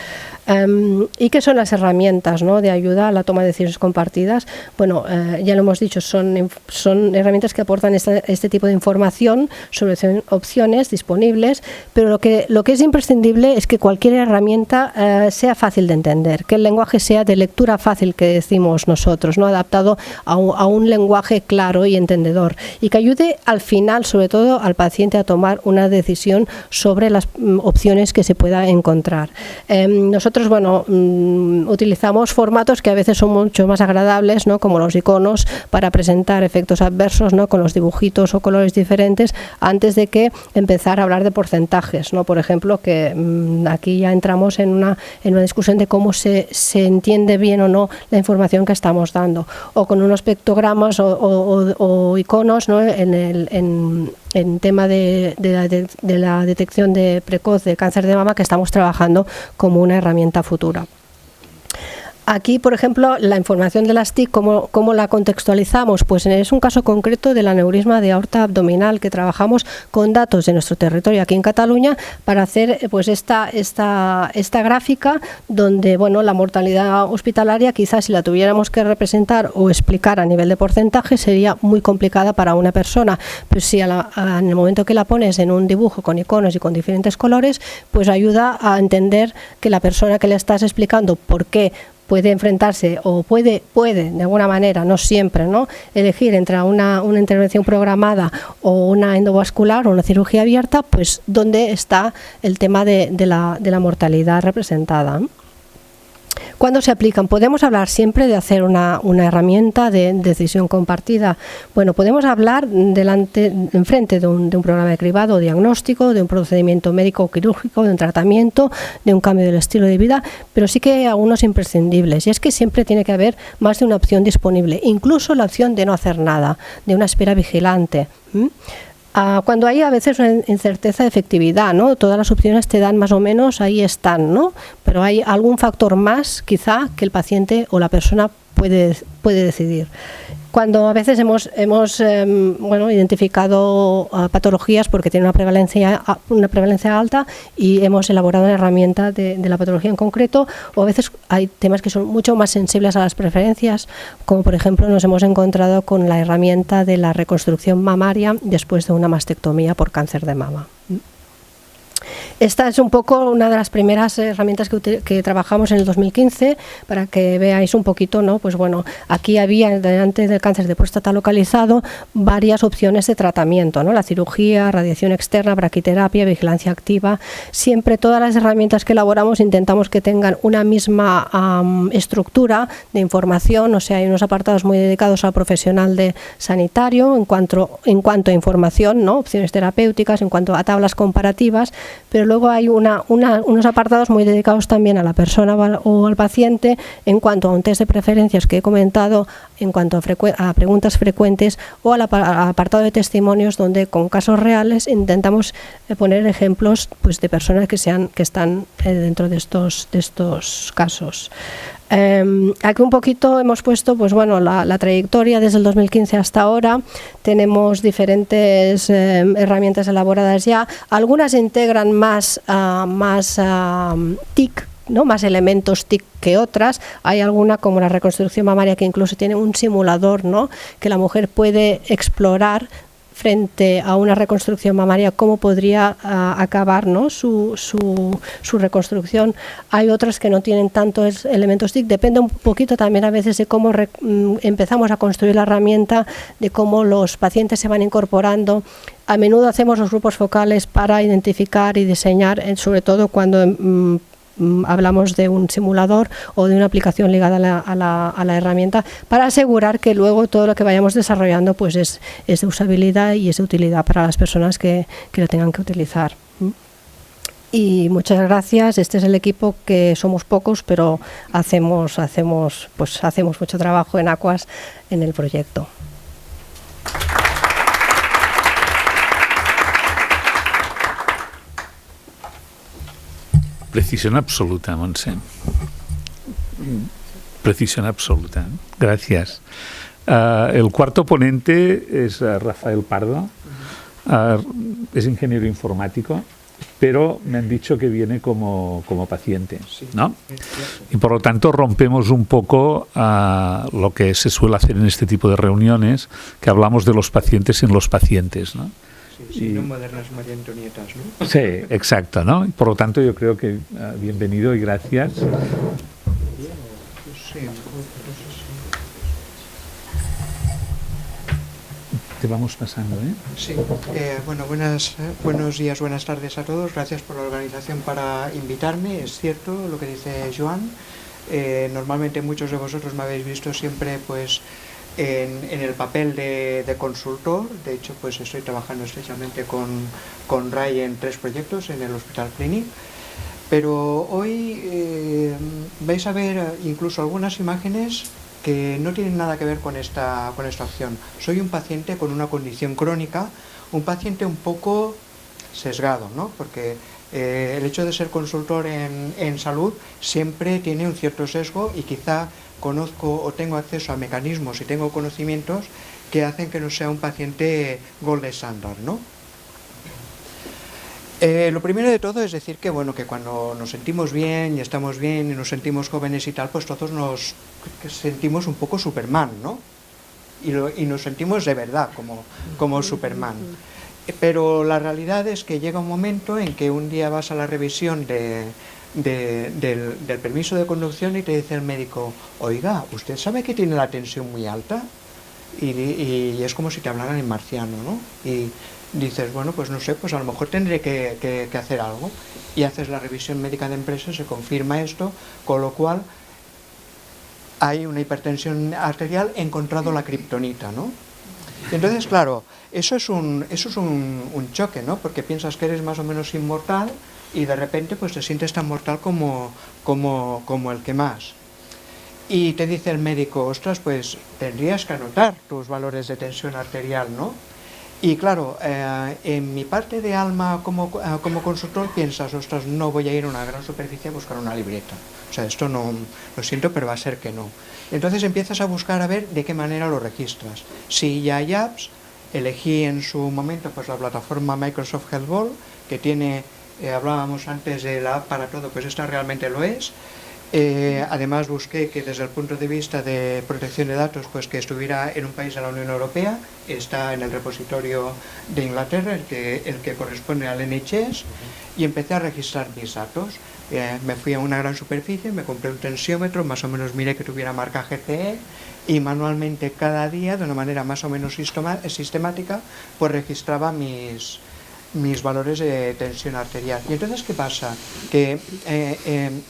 ¿Y qué son las herramientas, ¿no?, de ayuda a la toma de decisiones compartidas? Bueno, ya lo hemos dicho, son herramientas que aportan este tipo de información sobre opciones disponibles, pero lo que es imprescindible es que cualquier herramienta sea fácil de entender, que el lenguaje sea de lectura fácil, que decimos nosotros, ¿no?, adaptado a un lenguaje claro y entendedor, y que ayude al final, sobre todo, al paciente a tomar una decisión sobre las opciones que se pueda encontrar. Nosotros, bueno, utilizamos formatos que a veces son mucho más agradables, ¿no?, como los iconos, para presentar efectos adversos, ¿no?, con los dibujitos o colores diferentes, antes de que empezar a hablar de porcentajes, ¿no? Por ejemplo, que aquí ya entramos en una discusión de cómo se entiende bien o no la información que estamos dando, o con unos pictogramas o iconos, ¿no?, en tema de la detección precoz de cáncer de mama, que estamos trabajando como una herramienta futura. Aquí, por ejemplo, la información de las TIC, ¿cómo la contextualizamos? Pues es un caso concreto del aneurisma de aorta abdominal, que trabajamos con datos de nuestro territorio aquí en Cataluña para hacer pues esta gráfica donde, bueno, la mortalidad hospitalaria, quizás si la tuviéramos que representar o explicar a nivel de porcentaje, sería muy complicada para una persona, pero si en el momento que la pones en un dibujo con iconos y con diferentes colores, pues ayuda a entender que la persona que le estás explicando por qué puede enfrentarse o puede de alguna manera, no siempre, ¿no?, elegir entre una intervención programada o una endovascular o una cirugía abierta, pues dónde está el tema de la mortalidad representada. ¿Cuándo se aplican? Podemos hablar siempre de hacer una herramienta de decisión compartida. Bueno, podemos hablar enfrente de un programa de cribado o diagnóstico, de un procedimiento médico o quirúrgico, de un tratamiento, de un cambio del estilo de vida, pero sí que hay algunos imprescindibles. Y es que siempre tiene que haber más de una opción disponible, incluso la opción de no hacer nada, de una espera vigilante. Cuando hay a veces una incerteza de efectividad, ¿no? Todas las opciones te dan más o menos, ahí están, ¿no? Pero hay algún factor más, quizá, que el paciente o la persona puede decidir. Cuando a veces hemos identificado patologías porque tienen una prevalencia alta y hemos elaborado una herramienta de la patología en concreto, o a veces hay temas que son mucho más sensibles a las preferencias, como por ejemplo nos hemos encontrado con la herramienta de la reconstrucción mamaria después de una mastectomía por cáncer de mama. Esta es un poco una de las primeras herramientas que trabajamos en el 2015, para que veáis un poquito, ¿no? Pues bueno, aquí había, antes del cáncer de próstata localizado, varias opciones de tratamiento, ¿no? La cirugía, radiación externa, braquiterapia, vigilancia activa. Siempre todas las herramientas que elaboramos intentamos que tengan una misma estructura de información, o sea, hay unos apartados muy dedicados al profesional sanitario en cuanto a información, ¿no? Opciones terapéuticas, en cuanto a tablas comparativas, pero luego hay unos apartados muy dedicados también a la persona o al paciente en cuanto a un test de preferencias que he comentado, en cuanto a preguntas frecuentes, o al apartado de testimonios, donde con casos reales intentamos poner ejemplos, pues, de personas que están dentro de estos casos. Aquí un poquito hemos puesto, pues bueno, la trayectoria desde el 2015 hasta ahora. Tenemos diferentes herramientas elaboradas ya. Algunas integran más TIC, ¿no?, más elementos TIC que otras. Hay alguna, como la reconstrucción mamaria, que incluso tiene un simulador, ¿no?, que la mujer puede explorar frente a una reconstrucción mamaria, cómo podría acabar, ¿no?, su reconstrucción. Hay otras que no tienen tantos elementos TIC, depende un poquito también a veces de cómo empezamos a construir la herramienta, de cómo los pacientes se van incorporando. A menudo hacemos los grupos focales para identificar y diseñar, sobre todo cuando hablamos de un simulador o de una aplicación ligada a la herramienta, para asegurar que luego todo lo que vayamos desarrollando, pues es de usabilidad y es de utilidad para las personas que lo tengan que utilizar. Y muchas gracias. Este es el equipo, que somos pocos, pero hacemos mucho trabajo en Aquas en el proyecto. Precisión absoluta, Montse. Precisión absoluta. Gracias. El cuarto ponente es Rafael Pardo. Es ingeniero informático, pero me han dicho que viene como paciente, ¿no? Y por lo tanto rompemos un poco lo que se suele hacer en este tipo de reuniones, que hablamos de los pacientes en los pacientes, ¿no? Sí, no modernas María Antonietas, ¿no? Sí, exacto, ¿no? Por lo tanto, yo creo que bienvenido y gracias. Te vamos pasando, ¿eh? Sí, bueno, buenos días, buenas tardes a todos. Gracias por la organización para invitarme. Es cierto lo que dice Joan. Normalmente muchos de vosotros me habéis visto siempre, pues, en el papel de consultor. De hecho, pues estoy trabajando estrechamente con Ray en 3 proyectos en el Hospital Clínic. Pero hoy vais a ver incluso algunas imágenes que no tienen nada que ver con esta opción. Soy un paciente con una condición crónica, un paciente un poco sesgado, ¿no? Porque el hecho de ser consultor en salud siempre tiene un cierto sesgo, y quizá conozco o tengo acceso a mecanismos y tengo conocimientos que hacen que no sea un paciente gold standard, ¿no? Lo primero de todo es decir que, bueno, que cuando nos sentimos bien y estamos bien y nos sentimos jóvenes y tal, pues todos nos sentimos un poco Superman, ¿no? Y nos sentimos de verdad como Superman. Pero la realidad es que llega un momento en que un día vas a la revisión del permiso de conducción y te dice el médico, oiga, ¿usted sabe que tiene la tensión muy alta? Y es como si te hablaran en marciano, ¿no? Y dices, bueno, pues no sé, pues a lo mejor tendré que hacer algo. Y haces la revisión médica de empresa, se confirma esto, con lo cual hay una hipertensión arterial, he encontrado la kriptonita, ¿no? Entonces, claro, eso es un choque, ¿no? Porque piensas que eres más o menos inmortal y de repente pues te sientes tan mortal como el que más. Y te dice el médico, ostras, pues tendrías que anotar tus valores de tensión arterial, ¿no? Y claro, en mi parte de alma como consultor piensas, ostras, no voy a ir a una gran superficie a buscar una libreta. O sea, esto no, lo siento, pero va a ser que no. Entonces empiezas a buscar a ver de qué manera lo registras. Si ya hay apps, elegí en su momento pues la plataforma Microsoft Health Vault, que tiene, hablábamos antes de la app para todo, pues esta realmente lo es. Además busqué que desde el punto de vista de protección de datos, pues que estuviera en un país de la Unión Europea, está en el repositorio de Inglaterra, el que corresponde al NHS, y empecé a registrar mis datos. Me fui a una gran superficie, me compré un tensiómetro, más o menos miré que tuviera marca GCE, y manualmente cada día, de una manera más o menos sistemática, pues registraba mis valores de tensión arterial. Y entonces, ¿qué pasa? Que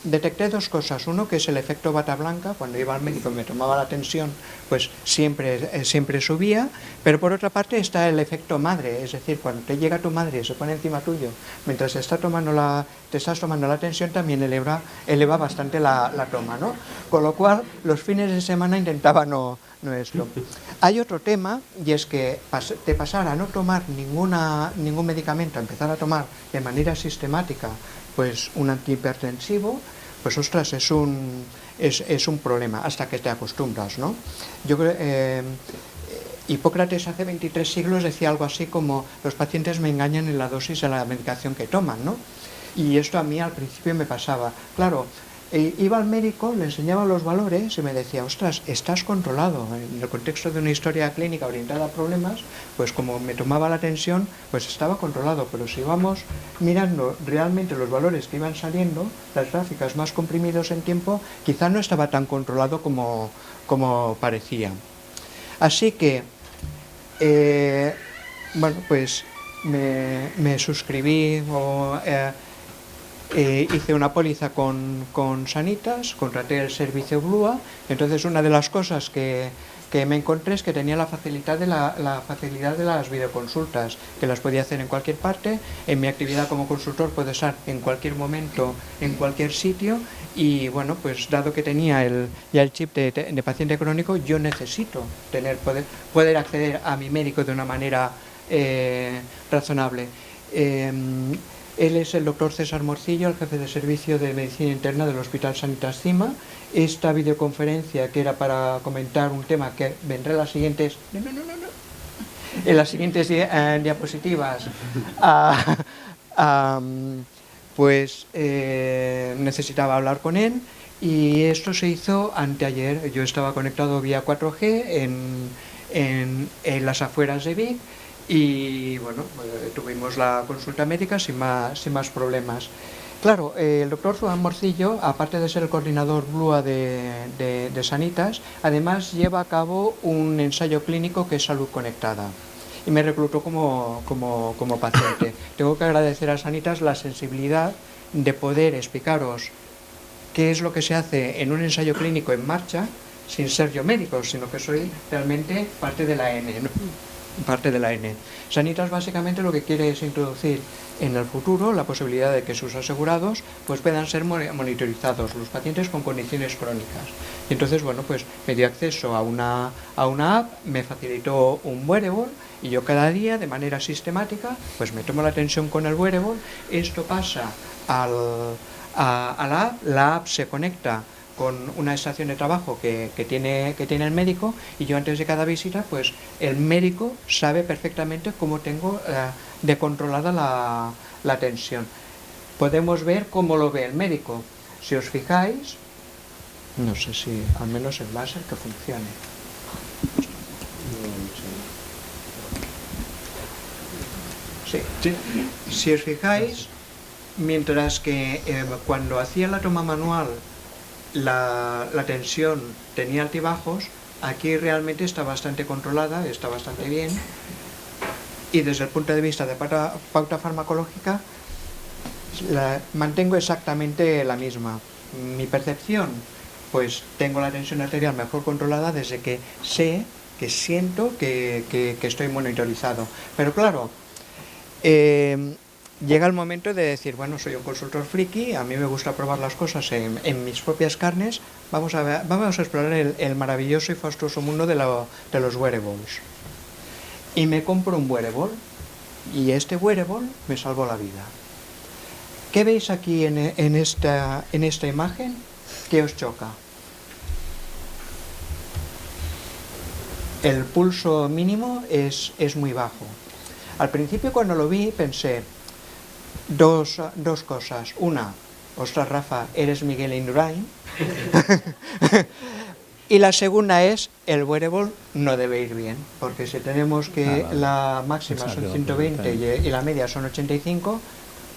detecté dos cosas. Uno, que es el efecto bata blanca. Cuando iba al médico y me tomaba la tensión, pues siempre subía. Pero por otra parte está el efecto madre. Es decir, cuando te llega tu madre y se pone encima tuyo, mientras te estás tomando la tensión, también eleva bastante la toma, ¿no? Con lo cual, los fines de semana intentaba no esto. Hay otro tema, y es que de pasar a no tomar ningún medicamento, a empezar a tomar de manera sistemática pues un antihipertensivo, pues ostras, es un problema hasta que te acostumbras, ¿no? Yo creo, Hipócrates hace 23 siglos decía algo así como, los pacientes me engañan en la dosis de la medicación que toman, ¿no? Y esto a mí al principio me pasaba. Claro, iba al médico, le enseñaba los valores y me decía, ostras, estás controlado. En el contexto de una historia clínica orientada a problemas, pues como me tomaba la tensión, pues estaba controlado. Pero si íbamos mirando realmente los valores que iban saliendo, las gráficas más comprimidos en tiempo, quizá no estaba tan controlado como parecía. Así que, bueno, pues me suscribí hice una póliza con Sanitas, contraté el servicio Blua. Entonces una de las cosas que me encontré es que tenía la facilidad de las videoconsultas, que las podía hacer en cualquier parte. En mi actividad como consultor puedo estar en cualquier momento, en cualquier sitio, y bueno, pues dado que tenía ya el chip de paciente crónico, yo necesito poder acceder a mi médico de una manera razonable. Él es el doctor César Morcillo, el jefe de servicio de medicina interna del Hospital Sanitas Cima. Esta videoconferencia, que era para comentar un tema que vendrá en las siguientes diapositivas, pues necesitaba hablar con él, y esto se hizo anteayer. Yo estaba conectado vía 4G en las afueras de Vic. Y bueno, tuvimos la consulta médica sin más problemas. Claro, el doctor Juan Morcillo, aparte de ser el coordinador Blua de Sanitas, además lleva a cabo un ensayo clínico que es Salud Conectada, y me reclutó como paciente. Tengo que agradecer a Sanitas la sensibilidad de poder explicaros qué es lo que se hace en un ensayo clínico en marcha, sin ser yo médico, sino que soy realmente parte de la N, ¿no? Sanitas básicamente lo que quiere es introducir en el futuro la posibilidad de que sus asegurados pues puedan ser monitorizados los pacientes con condiciones crónicas. Y entonces, bueno, pues me dio acceso a una app, me facilitó un wearable, y yo cada día de manera sistemática pues me tomo la tensión con el wearable. Esto pasa a la app se conecta con una estación de trabajo que tiene el médico, y yo antes de cada visita, pues el médico sabe perfectamente cómo tengo de controlada la tensión. Podemos ver cómo lo ve el médico. Si os fijáis, no sé si al menos el láser que funcione. Sí. Si os fijáis, Mientras que cuando hacía la toma manual la tensión tenía altibajos, aquí realmente está bastante controlada, está bastante bien, y desde el punto de vista de pauta farmacológica mantengo exactamente la misma. Mi percepción, pues tengo la tensión arterial mejor controlada desde que sé, que siento que estoy monitorizado. Pero claro, llega el momento de decir, bueno, soy un consultor friki, a mí me gusta probar las cosas en mis propias carnes, vamos a explorar el maravilloso y fastuoso mundo de los wearables. Y me compro un wearable, y este wearable me salvó la vida. ¿Qué veis aquí en esta imagen? ¿Qué os choca? El pulso mínimo es muy bajo. Al principio, cuando lo vi, pensé dos cosas. Una, ostras, Rafa, eres Miguel Indurain. Y la segunda es, el wearable no debe ir bien, porque si tenemos que la máxima son 120 y la media son 85,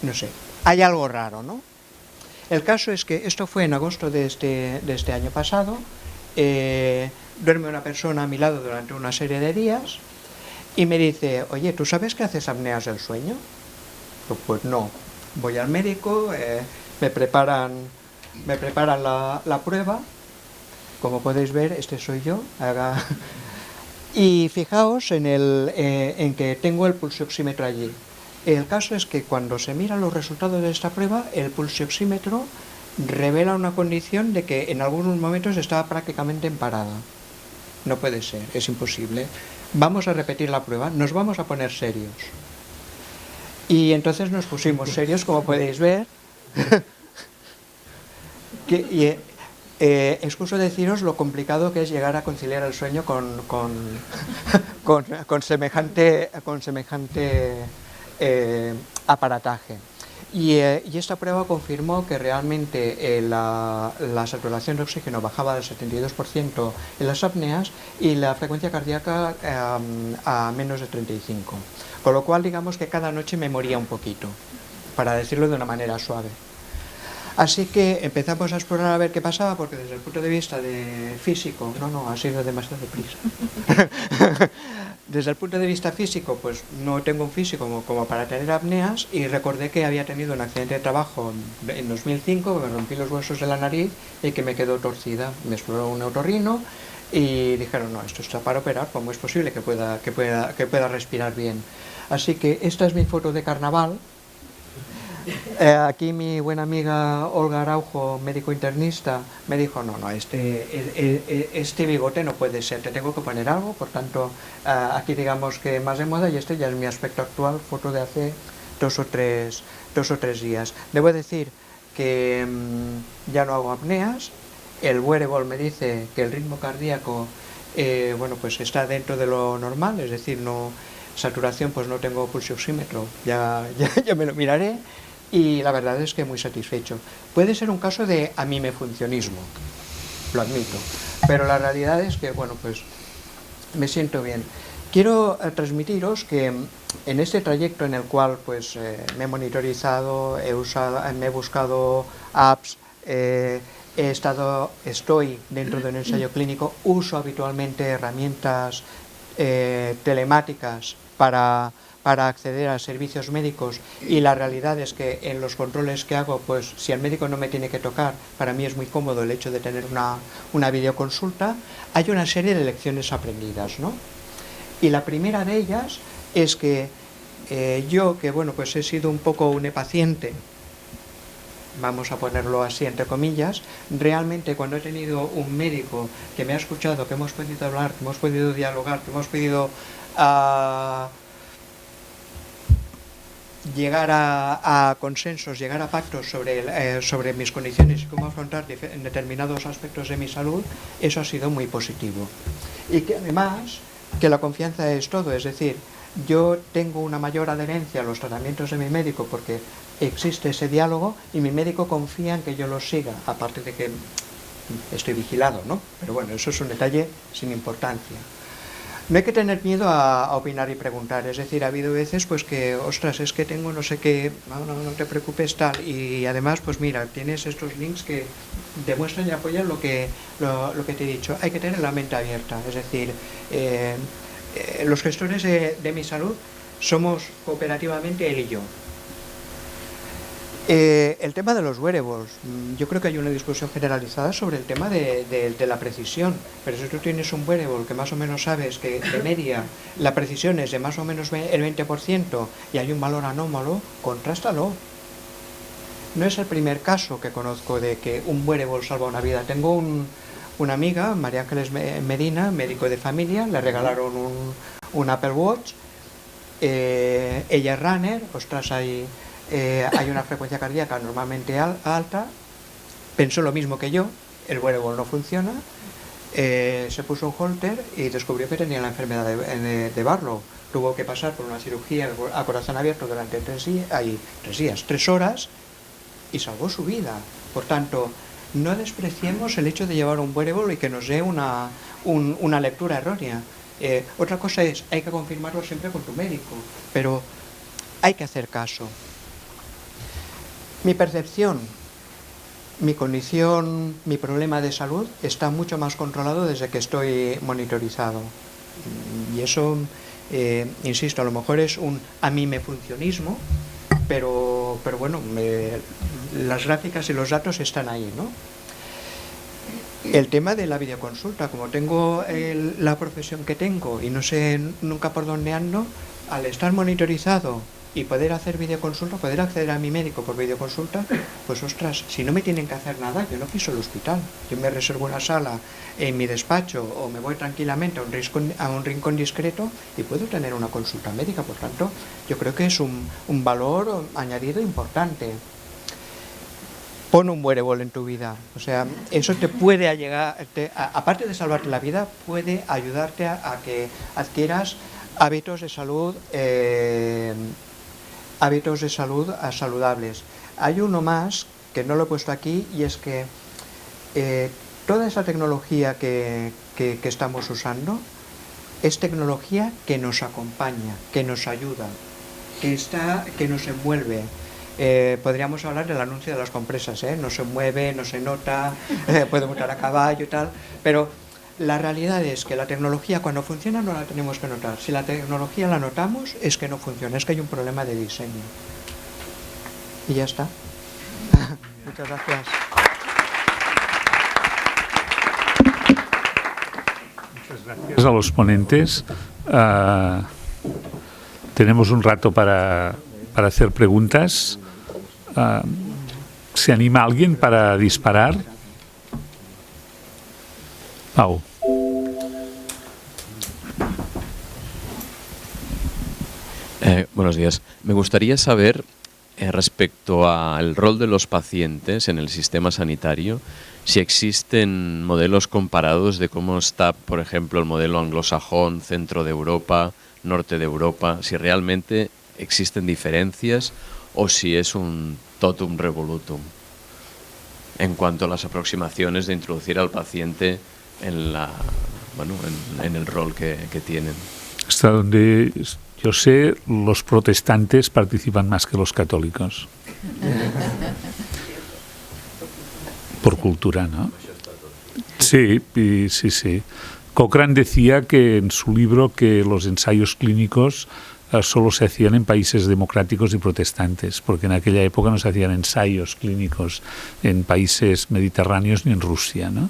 no sé, hay algo raro, ¿no? El caso es que esto fue en agosto de este año pasado. Duerme una persona a mi lado durante una serie de días y me dice, oye, ¿tú sabes que haces apneas del sueño? Pues no. Voy al médico, me preparan la prueba. Como podéis ver, este soy yo. Y fijaos en que tengo el pulsioxímetro allí. El caso es que cuando se miran los resultados de esta prueba, el pulsioxímetro revela una condición de que en algunos momentos estaba prácticamente en parada. No puede ser, es imposible. Vamos a repetir la prueba, nos vamos a poner serios. Y entonces nos pusimos serios, como podéis ver. Excuso deciros lo complicado que es llegar a conciliar el sueño con semejante aparataje. Y esta prueba confirmó que realmente la saturación de oxígeno bajaba del 72% en las apneas y la frecuencia cardíaca a menos de 35. Con lo cual, digamos que cada noche me moría un poquito, para decirlo de una manera suave. Así que empezamos a explorar a ver qué pasaba, porque desde el punto de vista de físico, ha sido demasiado deprisa. Desde el punto de vista físico, pues no tengo un físico como para tener apneas, y recordé que había tenido un accidente de trabajo en 2005, que me rompí los huesos de la nariz y que me quedó torcida. Me exploró un otorrino y dijeron, no, esto está para operar, ¿cómo es posible que pueda respirar bien? Así que esta es mi foto de carnaval. Aquí mi buena amiga Olga Araujo, médico internista, me dijo, no, este bigote no puede ser, te tengo que poner algo. Por tanto, aquí digamos que más de moda, y este ya es mi aspecto actual, foto de hace dos o tres días. Debo decir que ya no hago apneas, el wearable me dice que el ritmo cardíaco pues está dentro de lo normal, es decir, no saturación, pues no tengo pulsioxímetro, ya me lo miraré. Y la verdad es que muy satisfecho. Puede ser un caso de amime-funcionismo, lo admito, pero la realidad es que, pues me siento bien. Quiero transmitiros que en este trayecto en el cual pues me he monitorizado, me he buscado apps, estoy dentro de un ensayo clínico, uso habitualmente herramientas telemáticas para acceder a servicios médicos, y la realidad es que en los controles que hago, pues si el médico no me tiene que tocar, para mí es muy cómodo el hecho de tener una videoconsulta. Hay una serie de lecciones aprendidas, ¿no? Y la primera de ellas es que yo, que pues he sido un poco un paciente, vamos a ponerlo así entre comillas, realmente cuando he tenido un médico que me ha escuchado, que hemos podido hablar, que hemos podido dialogar, que hemos podido llegar a consensos, llegar a pactos sobre mis condiciones y cómo afrontar determinados aspectos de mi salud, eso ha sido muy positivo. Y que además, que la confianza es todo, es decir, yo tengo una mayor adherencia a los tratamientos de mi médico porque existe ese diálogo y mi médico confía en que yo los siga, aparte de que estoy vigilado, ¿no? Pero bueno, eso es un detalle sin importancia. No hay que tener miedo a opinar y preguntar. Es decir, ha habido veces pues que, ostras, es que tengo no sé qué, no te preocupes tal. Y además, pues mira, tienes estos links que demuestran y apoyan lo que te he dicho. Hay que tener la mente abierta. Es decir, los gestores de mi salud somos cooperativamente él y yo. El tema de los wearables, yo creo que hay una discusión generalizada sobre el tema de la precisión, pero si tú tienes un wearable que más o menos sabes que de media la precisión es de más o menos el 20% y hay un valor anómalo, contrástalo. No es el primer caso que conozco de que un wearable salva una vida. Tengo una amiga, María Ángeles Medina, médico de familia, le regalaron un Apple Watch, ella es runner, ostras, hay una frecuencia cardíaca normalmente alta, pensó lo mismo que yo, el wearable no funciona, se puso un holter y descubrió que tenía la enfermedad de Barlow. Tuvo que pasar por una cirugía a corazón abierto durante 3 horas y salvó su vida. Por tanto, no despreciemos el hecho de llevar un wearable y que nos dé una lectura errónea. Otra cosa es, hay que confirmarlo siempre con tu médico, pero hay que hacer caso. Mi percepción, mi condición, mi problema de salud está mucho más controlado desde que estoy monitorizado. Y eso, insisto, a lo mejor es a mí me funcionismo, pero bueno, las gráficas y los datos están ahí, ¿no? El tema de la videoconsulta, como tengo la profesión que tengo y no sé nunca por dónde ando, al estar monitorizado y poder hacer videoconsulta, poder acceder a mi médico por videoconsulta, pues ostras, si no me tienen que hacer nada, yo no piso el hospital. Yo me reservo una sala en mi despacho o me voy tranquilamente a un rincón discreto y puedo tener una consulta médica. Por tanto, yo creo que es un valor añadido importante. Pon un wearable en tu vida. O sea, eso te puede aparte de salvarte la vida, puede ayudarte a que adquieras hábitos de salud saludables. Hay uno más que no lo he puesto aquí y es que toda esa tecnología que estamos usando es tecnología que nos acompaña, que nos ayuda, que nos envuelve. Podríamos hablar del anuncio de las compresas, no se mueve, no se nota, puede montar a caballo y tal, pero la realidad es que la tecnología cuando funciona no la tenemos que notar. Si la tecnología la notamos es que no funciona, es que hay un problema de diseño. Y ya está. Muchas gracias. Muchas gracias a los ponentes. Tenemos un rato para hacer preguntas. ¿Se anima alguien para disparar? Pau. Buenos días. Me gustaría saber, respecto al rol de los pacientes en el sistema sanitario, si existen modelos comparados de cómo está, por ejemplo, el modelo anglosajón, centro de Europa, norte de Europa, si realmente existen diferencias o si es un totum revolutum en cuanto a las aproximaciones de introducir al paciente en el rol que tienen. Hasta donde yo sé, los protestantes participan más que los católicos. Por cultura, ¿no? Sí, sí. Cochrane decía que en su libro que los ensayos clínicos solo se hacían en países democráticos y protestantes, porque en aquella época no se hacían ensayos clínicos en países mediterráneos ni en Rusia, ¿no?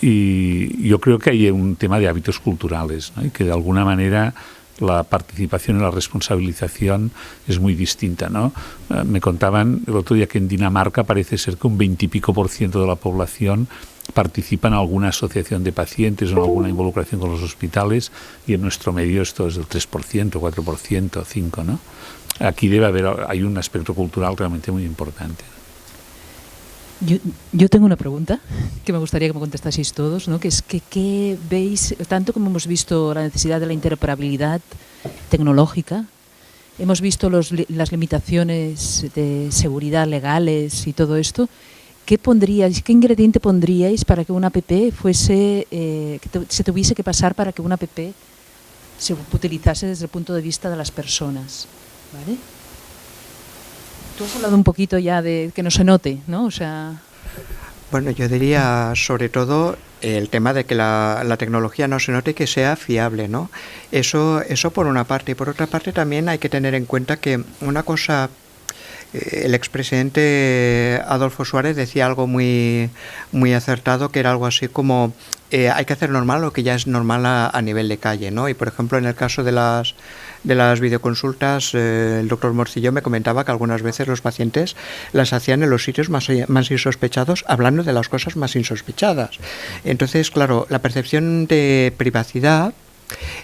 Y yo creo que hay un tema de hábitos culturales, ¿no? Y que de alguna manera la participación y la responsabilización es muy distinta, ¿no? Me contaban el otro día que en Dinamarca parece ser que un 20 y pico % de la población participa en alguna asociación de pacientes o en alguna involucración con los hospitales, y en nuestro medio esto es del 3%, 4%, 5%, ¿no? Aquí hay un aspecto cultural realmente muy importante. Yo tengo una pregunta que me gustaría que me contestaseis todos, ¿no? Que es que ¿qué veis, tanto como hemos visto la necesidad de la interoperabilidad tecnológica, hemos visto las limitaciones de seguridad legales y todo esto, ¿qué ingrediente pondríais para que una app se tuviese que pasar para que una app se utilizase desde el punto de vista de las personas, ¿vale? Tú has hablado un poquito ya de que no se note, ¿no? O sea... Bueno, yo diría sobre todo el tema de que la tecnología no se note y que sea fiable, ¿no? Eso por una parte. Y por otra parte también hay que tener en cuenta que una cosa... El expresidente Adolfo Suárez decía algo muy acertado, que era algo así como hay que hacer normal lo que ya es normal a nivel de calle, ¿no? Y por ejemplo, en el caso de las videoconsultas, el doctor Morcillo me comentaba que algunas veces los pacientes las hacían en los sitios más insospechados, hablando de las cosas más insospechadas. Entonces, claro, la percepción de privacidad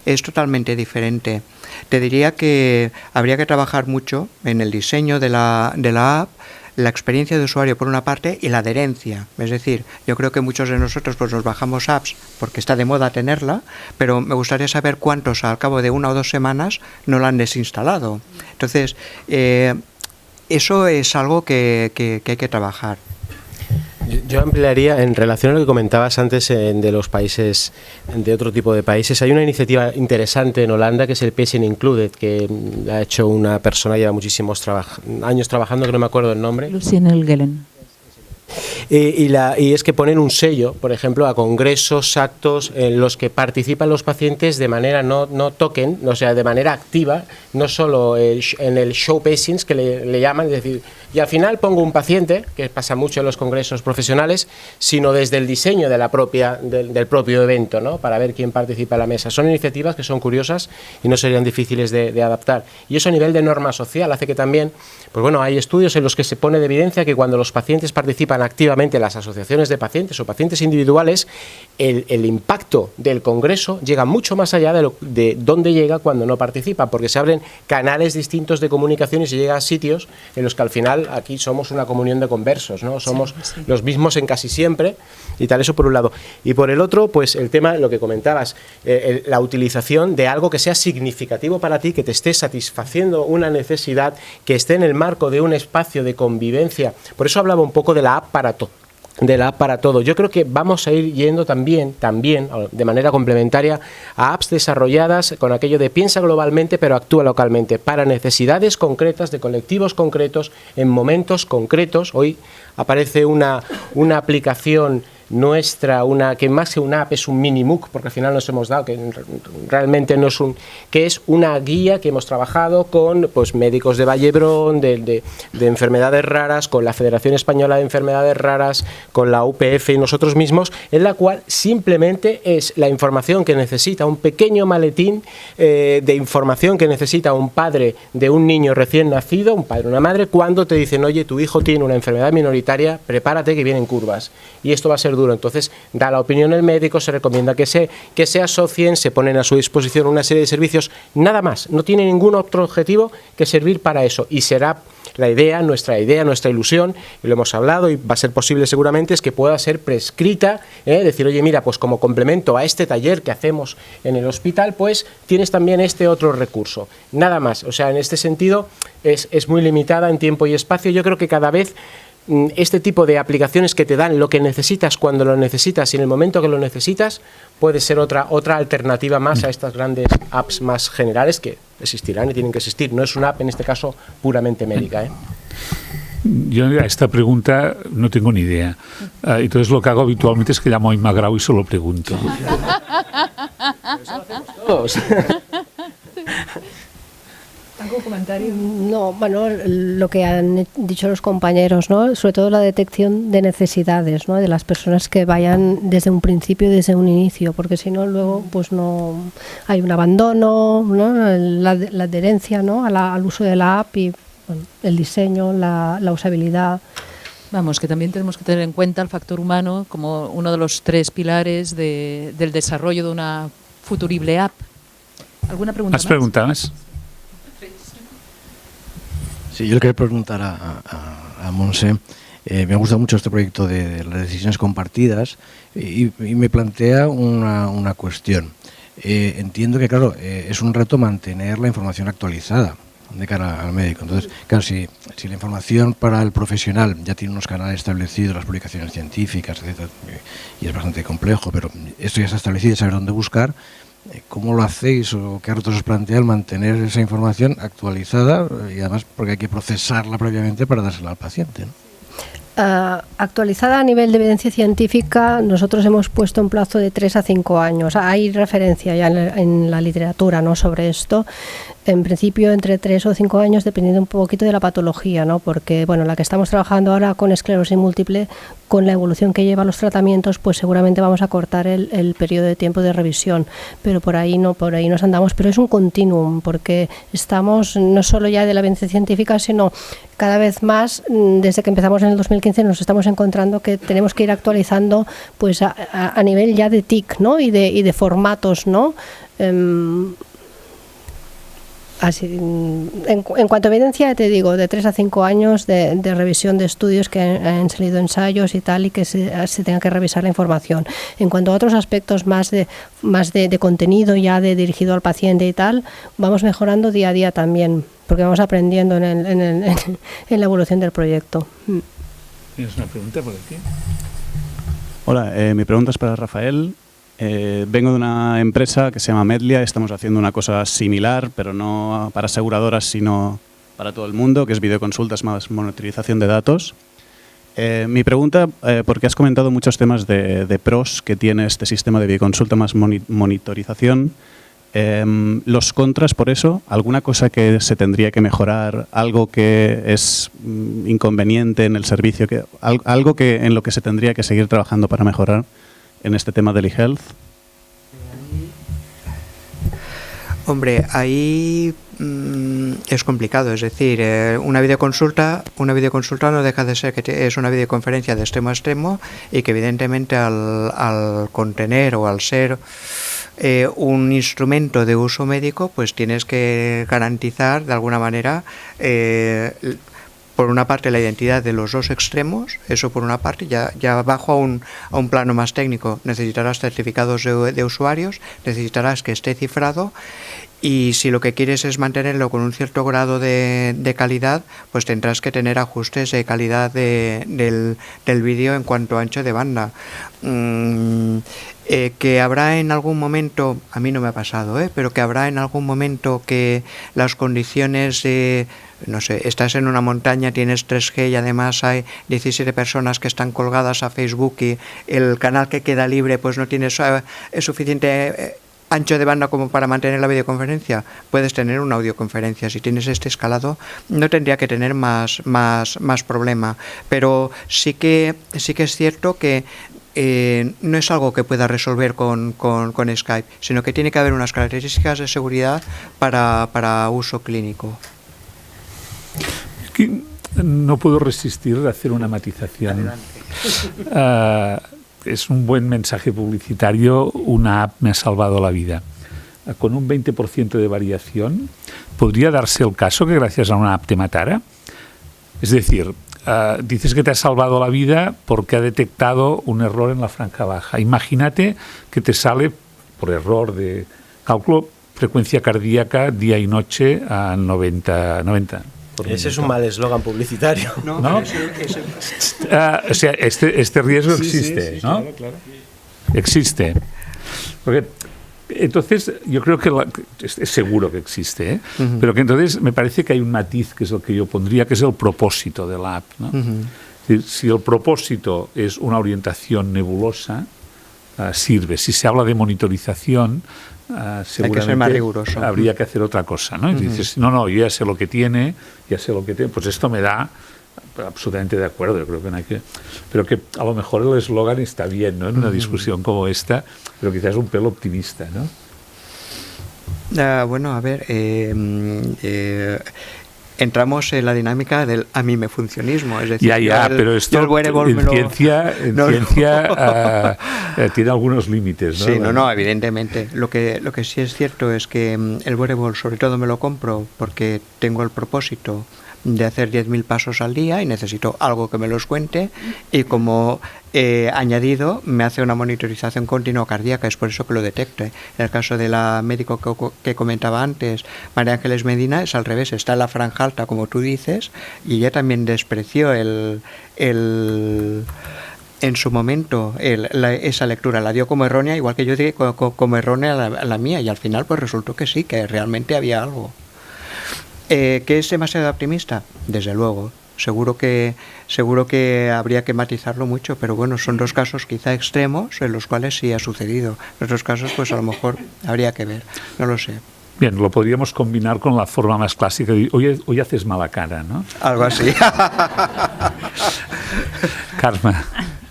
es totalmente diferente. Te diría que habría que trabajar mucho en el diseño de la app, la experiencia de usuario por una parte y la adherencia. Es decir, yo creo que muchos de nosotros pues nos bajamos apps porque está de moda tenerla, pero me gustaría saber cuántos al cabo de 1 o 2 semanas no la han desinstalado. Entonces, eso es algo que hay que trabajar. Yo ampliaría en relación a lo que comentabas antes de los países, de otro tipo de países. Hay una iniciativa interesante en Holanda que es el Patient Included, que ha hecho una persona, lleva muchísimos años trabajando, que no me acuerdo el nombre. Lucien Elgelen. Y es que ponen un sello, por ejemplo, a congresos, actos en los que participan los pacientes de manera no token, o sea, de manera activa, no solo en el show patients, que le llaman, es decir, y al final pongo un paciente, que pasa mucho en los congresos profesionales, sino desde el diseño de del propio evento, ¿no? Para ver quién participa en la mesa. Son iniciativas que son curiosas y no serían difíciles de adaptar. Y eso a nivel de norma social hace que también, pues bueno, hay estudios en los que se pone de evidencia que cuando los pacientes participan activamente en las asociaciones de pacientes o pacientes individuales, el impacto del congreso llega mucho más allá de dónde llega cuando no participa, porque se abren canales distintos de comunicación y se llega a sitios en los que al final aquí somos una comunión de conversos, ¿no? Somos los mismos en casi siempre y tal, eso por un lado. Y por el otro, pues el tema, lo que comentabas, la utilización de algo que sea significativo para ti, que te esté satisfaciendo una necesidad, que esté en el marco de un espacio de convivencia. Por eso hablaba un poco de la app para todo. Yo creo que vamos a ir yendo también de manera complementaria a apps desarrolladas con aquello de piensa globalmente pero actúa localmente, para necesidades concretas de colectivos concretos en momentos concretos. Hoy aparece una aplicación nuestra, que más que una app es un mini MOOC, porque al final nos hemos dado que realmente no es que es una guía que hemos trabajado con pues médicos de Vallebrón, de enfermedades raras, con la Federación Española de Enfermedades Raras, con la UPF y nosotros mismos, en la cual simplemente es la información que necesita un pequeño maletín de información que necesita un padre de un niño recién nacido, un padre o una madre, cuando te dicen, oye, tu hijo tiene una enfermedad minoritaria, prepárate que vienen curvas. Y esto va a ser duro. Entonces da la opinión el médico, se recomienda que se asocien, se ponen a su disposición una serie de servicios, nada más, no tiene ningún otro objetivo que servir para eso, y será nuestra ilusión, y lo hemos hablado y va a ser posible seguramente, es que pueda ser prescrita, decir, oye, mira, pues como complemento a este taller que hacemos en el hospital, pues tienes también este otro recurso, nada más. O sea, en este sentido es muy limitada en tiempo y espacio. Yo creo que cada vez este tipo de aplicaciones que te dan lo que necesitas cuando lo necesitas y en el momento que lo necesitas puede ser otra alternativa más a estas grandes apps más generales que existirán y tienen que existir. No es una app en este caso puramente médica, Yo a esta pregunta no tengo ni idea. Entonces lo que hago habitualmente es que llamo a Imma Grau y se lo pregunto. Eso lo hacemos todos. ¿Algún comentario? No, bueno, lo que han dicho los compañeros, ¿no? Sobre todo la detección de necesidades, ¿no? De las personas que vayan desde un principio, desde un inicio, porque si no luego pues no hay un abandono, ¿no? La adherencia, ¿no? al uso de la app y bueno, el diseño, la usabilidad. Vamos, que también tenemos que tener en cuenta el factor humano como uno de los 3 pilares del desarrollo de una futurible app. ¿Alguna pregunta más? ¿Has preguntado más? Sí, yo le quería preguntar a Montse. Me gusta mucho este proyecto de las decisiones compartidas y me plantea una cuestión. Entiendo que, claro, es un reto mantener la información actualizada de cara al médico. Entonces, claro, si la información para el profesional ya tiene unos canales establecidos, las publicaciones científicas, etcétera, y es bastante complejo, pero esto ya está establecido y saber dónde buscar, ¿Cómo lo hacéis o qué retos os plantea el mantener esa información actualizada y además porque hay que procesarla previamente para dársela al paciente, ¿no? Actualizada a nivel de evidencia científica, nosotros hemos puesto un plazo de 3 a 5 años. Hay referencia ya en la literatura, ¿no?, sobre esto. En principio, entre 3 o 5 años, dependiendo un poquito de la patología, ¿no? Porque, bueno, la que estamos trabajando ahora con esclerosis múltiple, con la evolución que lleva los tratamientos, pues seguramente vamos a cortar el periodo de tiempo de revisión. Pero por ahí nos andamos. Pero es un continuum, porque estamos no solo ya de la evidencia científica, sino cada vez más, desde que empezamos en el 2015, nos estamos encontrando que tenemos que ir actualizando, pues a nivel ya de TIC, ¿no?, y de formatos, ¿no? Así, en cuanto a evidencia, te digo, de 3 a 5 años de revisión de estudios que han salido ensayos y tal, y que se tenga que revisar la información. En cuanto a otros aspectos más de contenido ya dirigido al paciente y tal, vamos mejorando día a día también, porque vamos aprendiendo en la evolución del proyecto. ¿Tienes una pregunta por aquí? Hola, mi pregunta es para Rafael. Vengo de una empresa que se llama Medlia. Estamos haciendo una cosa similar, pero no para aseguradoras, sino para todo el mundo, que es videoconsultas más monitorización de datos. Mi pregunta, porque has comentado muchos temas de pros que tiene este sistema de videoconsulta más monitorización, los contras por eso, alguna cosa que se tendría que mejorar, algo que es inconveniente en el servicio, algo en lo que se tendría que seguir trabajando para mejorar en este tema del eHealth. Hombre, ahí es complicado, es decir, una videoconsulta no deja de ser que es una videoconferencia de extremo a extremo y que evidentemente al contener o al ser un instrumento de uso médico, pues tienes que garantizar de alguna manera por una parte la identidad de los dos extremos, eso por una parte, ya bajo a un plano más técnico, necesitarás certificados de usuarios, necesitarás que esté cifrado, y si lo que quieres es mantenerlo con un cierto grado de calidad, pues tendrás que tener ajustes de calidad del vídeo en cuanto a ancho de banda. Que habrá en algún momento, a mí no me ha pasado, pero que habrá en algún momento que las condiciones de, no sé, estás en una montaña, tienes 3G y además hay 17 personas que están colgadas a Facebook y el canal que queda libre pues no tiene suficiente ancho de banda como para mantener la videoconferencia. Puedes tener una audioconferencia. Si tienes este escalado no tendría que tener más problema, pero sí que es cierto que no es algo que pueda resolver con Skype, sino que tiene que haber unas características de seguridad para uso clínico. No puedo resistir a hacer una matización. Es un buen mensaje publicitario. Una app me ha salvado la vida. Con un 20% de variación, ¿podría darse el caso que gracias a una app te matara? Es decir, dices que te ha salvado la vida porque ha detectado un error en la franja baja. Imagínate que te sale, por error de cálculo, frecuencia cardíaca día y noche a 90. Ese es un mal eslogan publicitario. ¿No? O sea, este riesgo existe, sí, ¿no? Claro. Existe. Porque, entonces, yo creo que es seguro que existe, uh-huh. Pero que entonces me parece que hay un matiz, que es el que yo pondría, que es el propósito de la app, ¿no? Uh-huh. Si el propósito es una orientación nebulosa, sirve. Si se habla de monitorización, seguramente habría que hacer otra cosa, ¿no? Y dices, no, yo ya sé lo que tiene, pues esto me da absolutamente de acuerdo, yo creo que no hay que, pero que a lo mejor el eslogan está bien, ¿no? En una discusión como esta, pero quizás un pelo optimista, ¿no? Bueno, a ver, entramos en la dinámica del a mí me funcionismo, es decir, pero esto en ciencia tiene algunos límites, ¿no? Sí, no, evidentemente. Lo que sí es cierto es que el wearable sobre todo me lo compro porque tengo el propósito de hacer 10.000 pasos al día y necesito algo que me los cuente, y como añadido me hace una monitorización continua cardíaca, es por eso que lo detecto. En el caso de la médico que comentaba antes, María Ángeles Medina, es al revés, está en la franja alta como tú dices, y ella también despreció en su momento esa lectura la dio como errónea, igual que yo dije como errónea la mía, y al final pues resultó que sí, que realmente había algo. ¿Que es demasiado optimista? Desde luego. Seguro que habría que matizarlo mucho, pero bueno, son dos casos quizá extremos en los cuales sí ha sucedido. En otros casos pues a lo mejor habría que ver, no lo sé. Bien, lo podríamos combinar con la forma más clásica de hoy haces mala cara, ¿no? Algo así. Karma.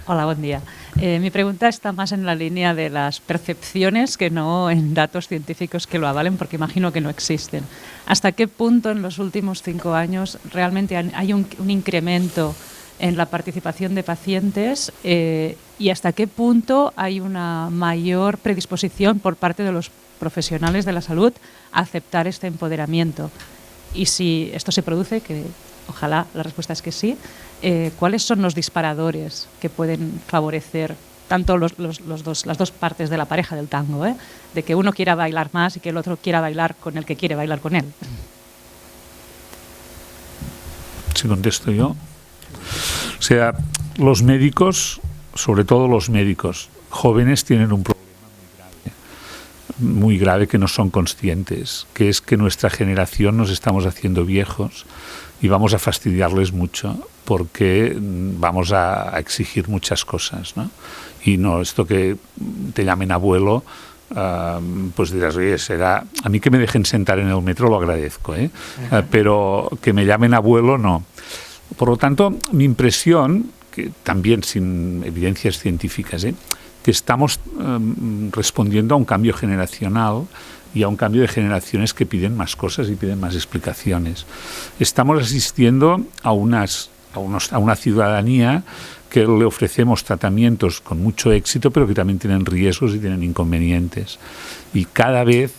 Hola, buen día. Mi pregunta está más en la línea de las percepciones que no en datos científicos que lo avalen, porque imagino que no existen. ¿Hasta qué punto en los últimos 5 años realmente hay un incremento en la participación de pacientes y hasta qué punto hay una mayor predisposición por parte de los profesionales de la salud a aceptar este empoderamiento? Y si esto se produce, que ojalá la respuesta es que sí, ¿cuáles son los disparadores que pueden favorecer tanto las dos partes de la pareja del tango, de que uno quiera bailar más y que el otro quiera bailar con el que quiere bailar con él? Si contesto yo. O sea, los médicos, sobre todo los médicos jóvenes, tienen un problema muy grave que no son conscientes, que es que nuestra generación nos estamos haciendo viejos y vamos a fastidiarles mucho porque vamos a exigir muchas cosas, ¿no? Y no, esto que te llamen abuelo, pues dirás, oye, será... A mí que me dejen sentar en el metro lo agradezco, pero que me llamen abuelo no. Por lo tanto, mi impresión, que también sin evidencias científicas, que estamos respondiendo a un cambio generacional y a un cambio de generaciones que piden más cosas y piden más explicaciones. Estamos asistiendo a una ciudadanía que le ofrecemos tratamientos con mucho éxito, pero que también tienen riesgos y tienen inconvenientes. Y cada vez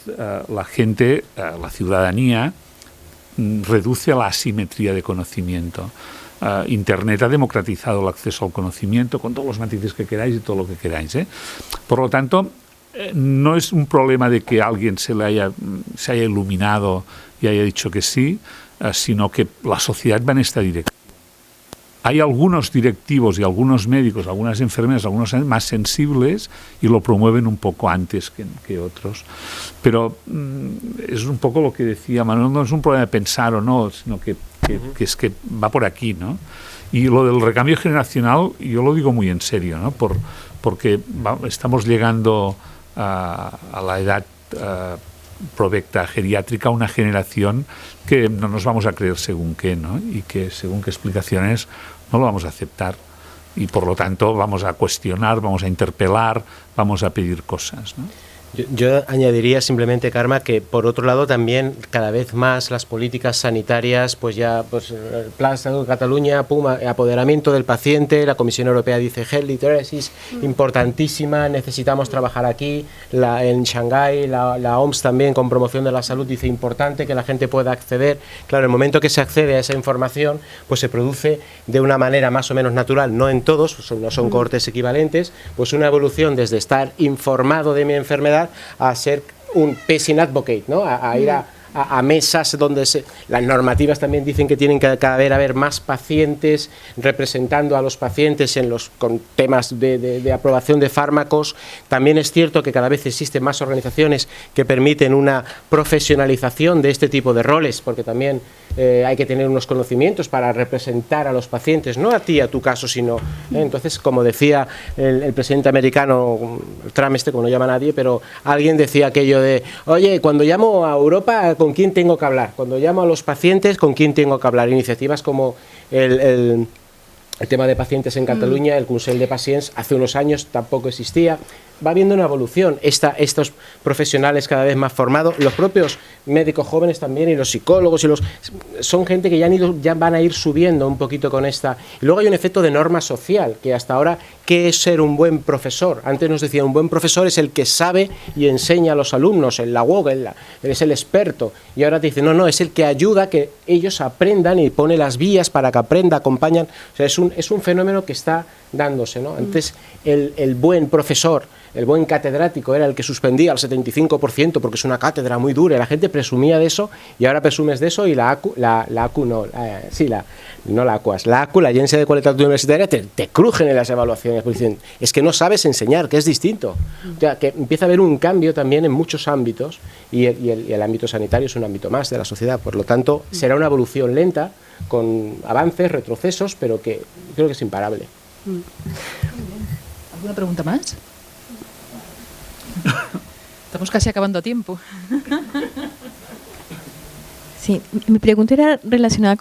la gente, la ciudadanía, reduce la asimetría de conocimiento. Internet ha democratizado el acceso al conocimiento con todos los matices que queráis y todo lo que queráis. Por lo tanto, no es un problema de que alguien se haya iluminado y haya dicho que sí, sino que la sociedad va en esta dirección. Hay algunos directivos y algunos médicos, algunas enfermeras, algunos más sensibles y lo promueven un poco antes que otros. Pero es un poco lo que decía Manuel, no es un problema de pensar o no, sino que es que va por aquí, ¿no? Y lo del recambio generacional, yo lo digo muy en serio, ¿no? Porque estamos llegando a la edad provecta geriátrica, una generación que no nos vamos a creer según qué, ¿no? Y que según qué explicaciones no lo vamos a aceptar. Y por lo tanto vamos a cuestionar, vamos a interpelar, vamos a pedir cosas, ¿no? Yo añadiría simplemente, Karma, que por otro lado también cada vez más las políticas sanitarias, pues ya el Plan Salud Cataluña, apoderamiento del paciente, la Comisión Europea dice health literacy, importantísima, necesitamos trabajar aquí, en Shanghái, la OMS también con promoción de la salud dice importante que la gente pueda acceder. Claro, el momento que se accede a esa información, pues se produce de una manera más o menos natural, no en todos, no son cohortes equivalentes, pues una evolución desde estar informado de mi enfermedad a ser un patient advocate, ¿no? A ir a mesas donde las normativas también dicen que tienen que haber más pacientes representando a los pacientes con temas de aprobación de fármacos. También es cierto que cada vez existen más organizaciones que permiten una profesionalización de este tipo de roles, porque también hay que tener unos conocimientos para representar a los pacientes, no a ti, a tu caso, sino... Entonces, como decía el presidente americano, Trump como no llama a nadie, pero alguien decía aquello de, oye, cuando llamo a Europa, ¿con quién tengo que hablar? Cuando llamo a los pacientes, ¿con quién tengo que hablar? Iniciativas como el tema de pacientes en Cataluña, el Consell de Pacients, hace unos años tampoco existía. Va habiendo una evolución, estos profesionales cada vez más formados, los propios médicos jóvenes también y los psicólogos, son gente que ya van a ir subiendo un poquito con esta. Y luego hay un efecto de norma social, que hasta ahora, ¿qué es ser un buen profesor? Antes nos decían, un buen profesor es el que sabe y enseña a los alumnos, en la UOG, es el experto. Y ahora te dicen, no, es el que ayuda a que ellos aprendan y pone las vías para que aprendan, acompañan. O sea, es un fenómeno que está dándose, ¿no? Antes el buen profesor, el buen catedrático era el que suspendía al 75% porque es una cátedra muy dura y la gente presumía de eso, y ahora presumes de eso y la ACU, la Agencia de Qualitat Universitaria, te crujen en las evaluaciones. exposición y exposición. Es que no sabes enseñar, que es distinto. O sea, que empieza a haber un cambio también en muchos ámbitos y el ámbito sanitario es un ámbito más de la sociedad. Por lo tanto, será una evolución lenta, con avances, retrocesos, pero que creo que es imparable. ¿Alguna pregunta más? Estamos casi acabando a tiempo. Sí, mi pregunta era relacionada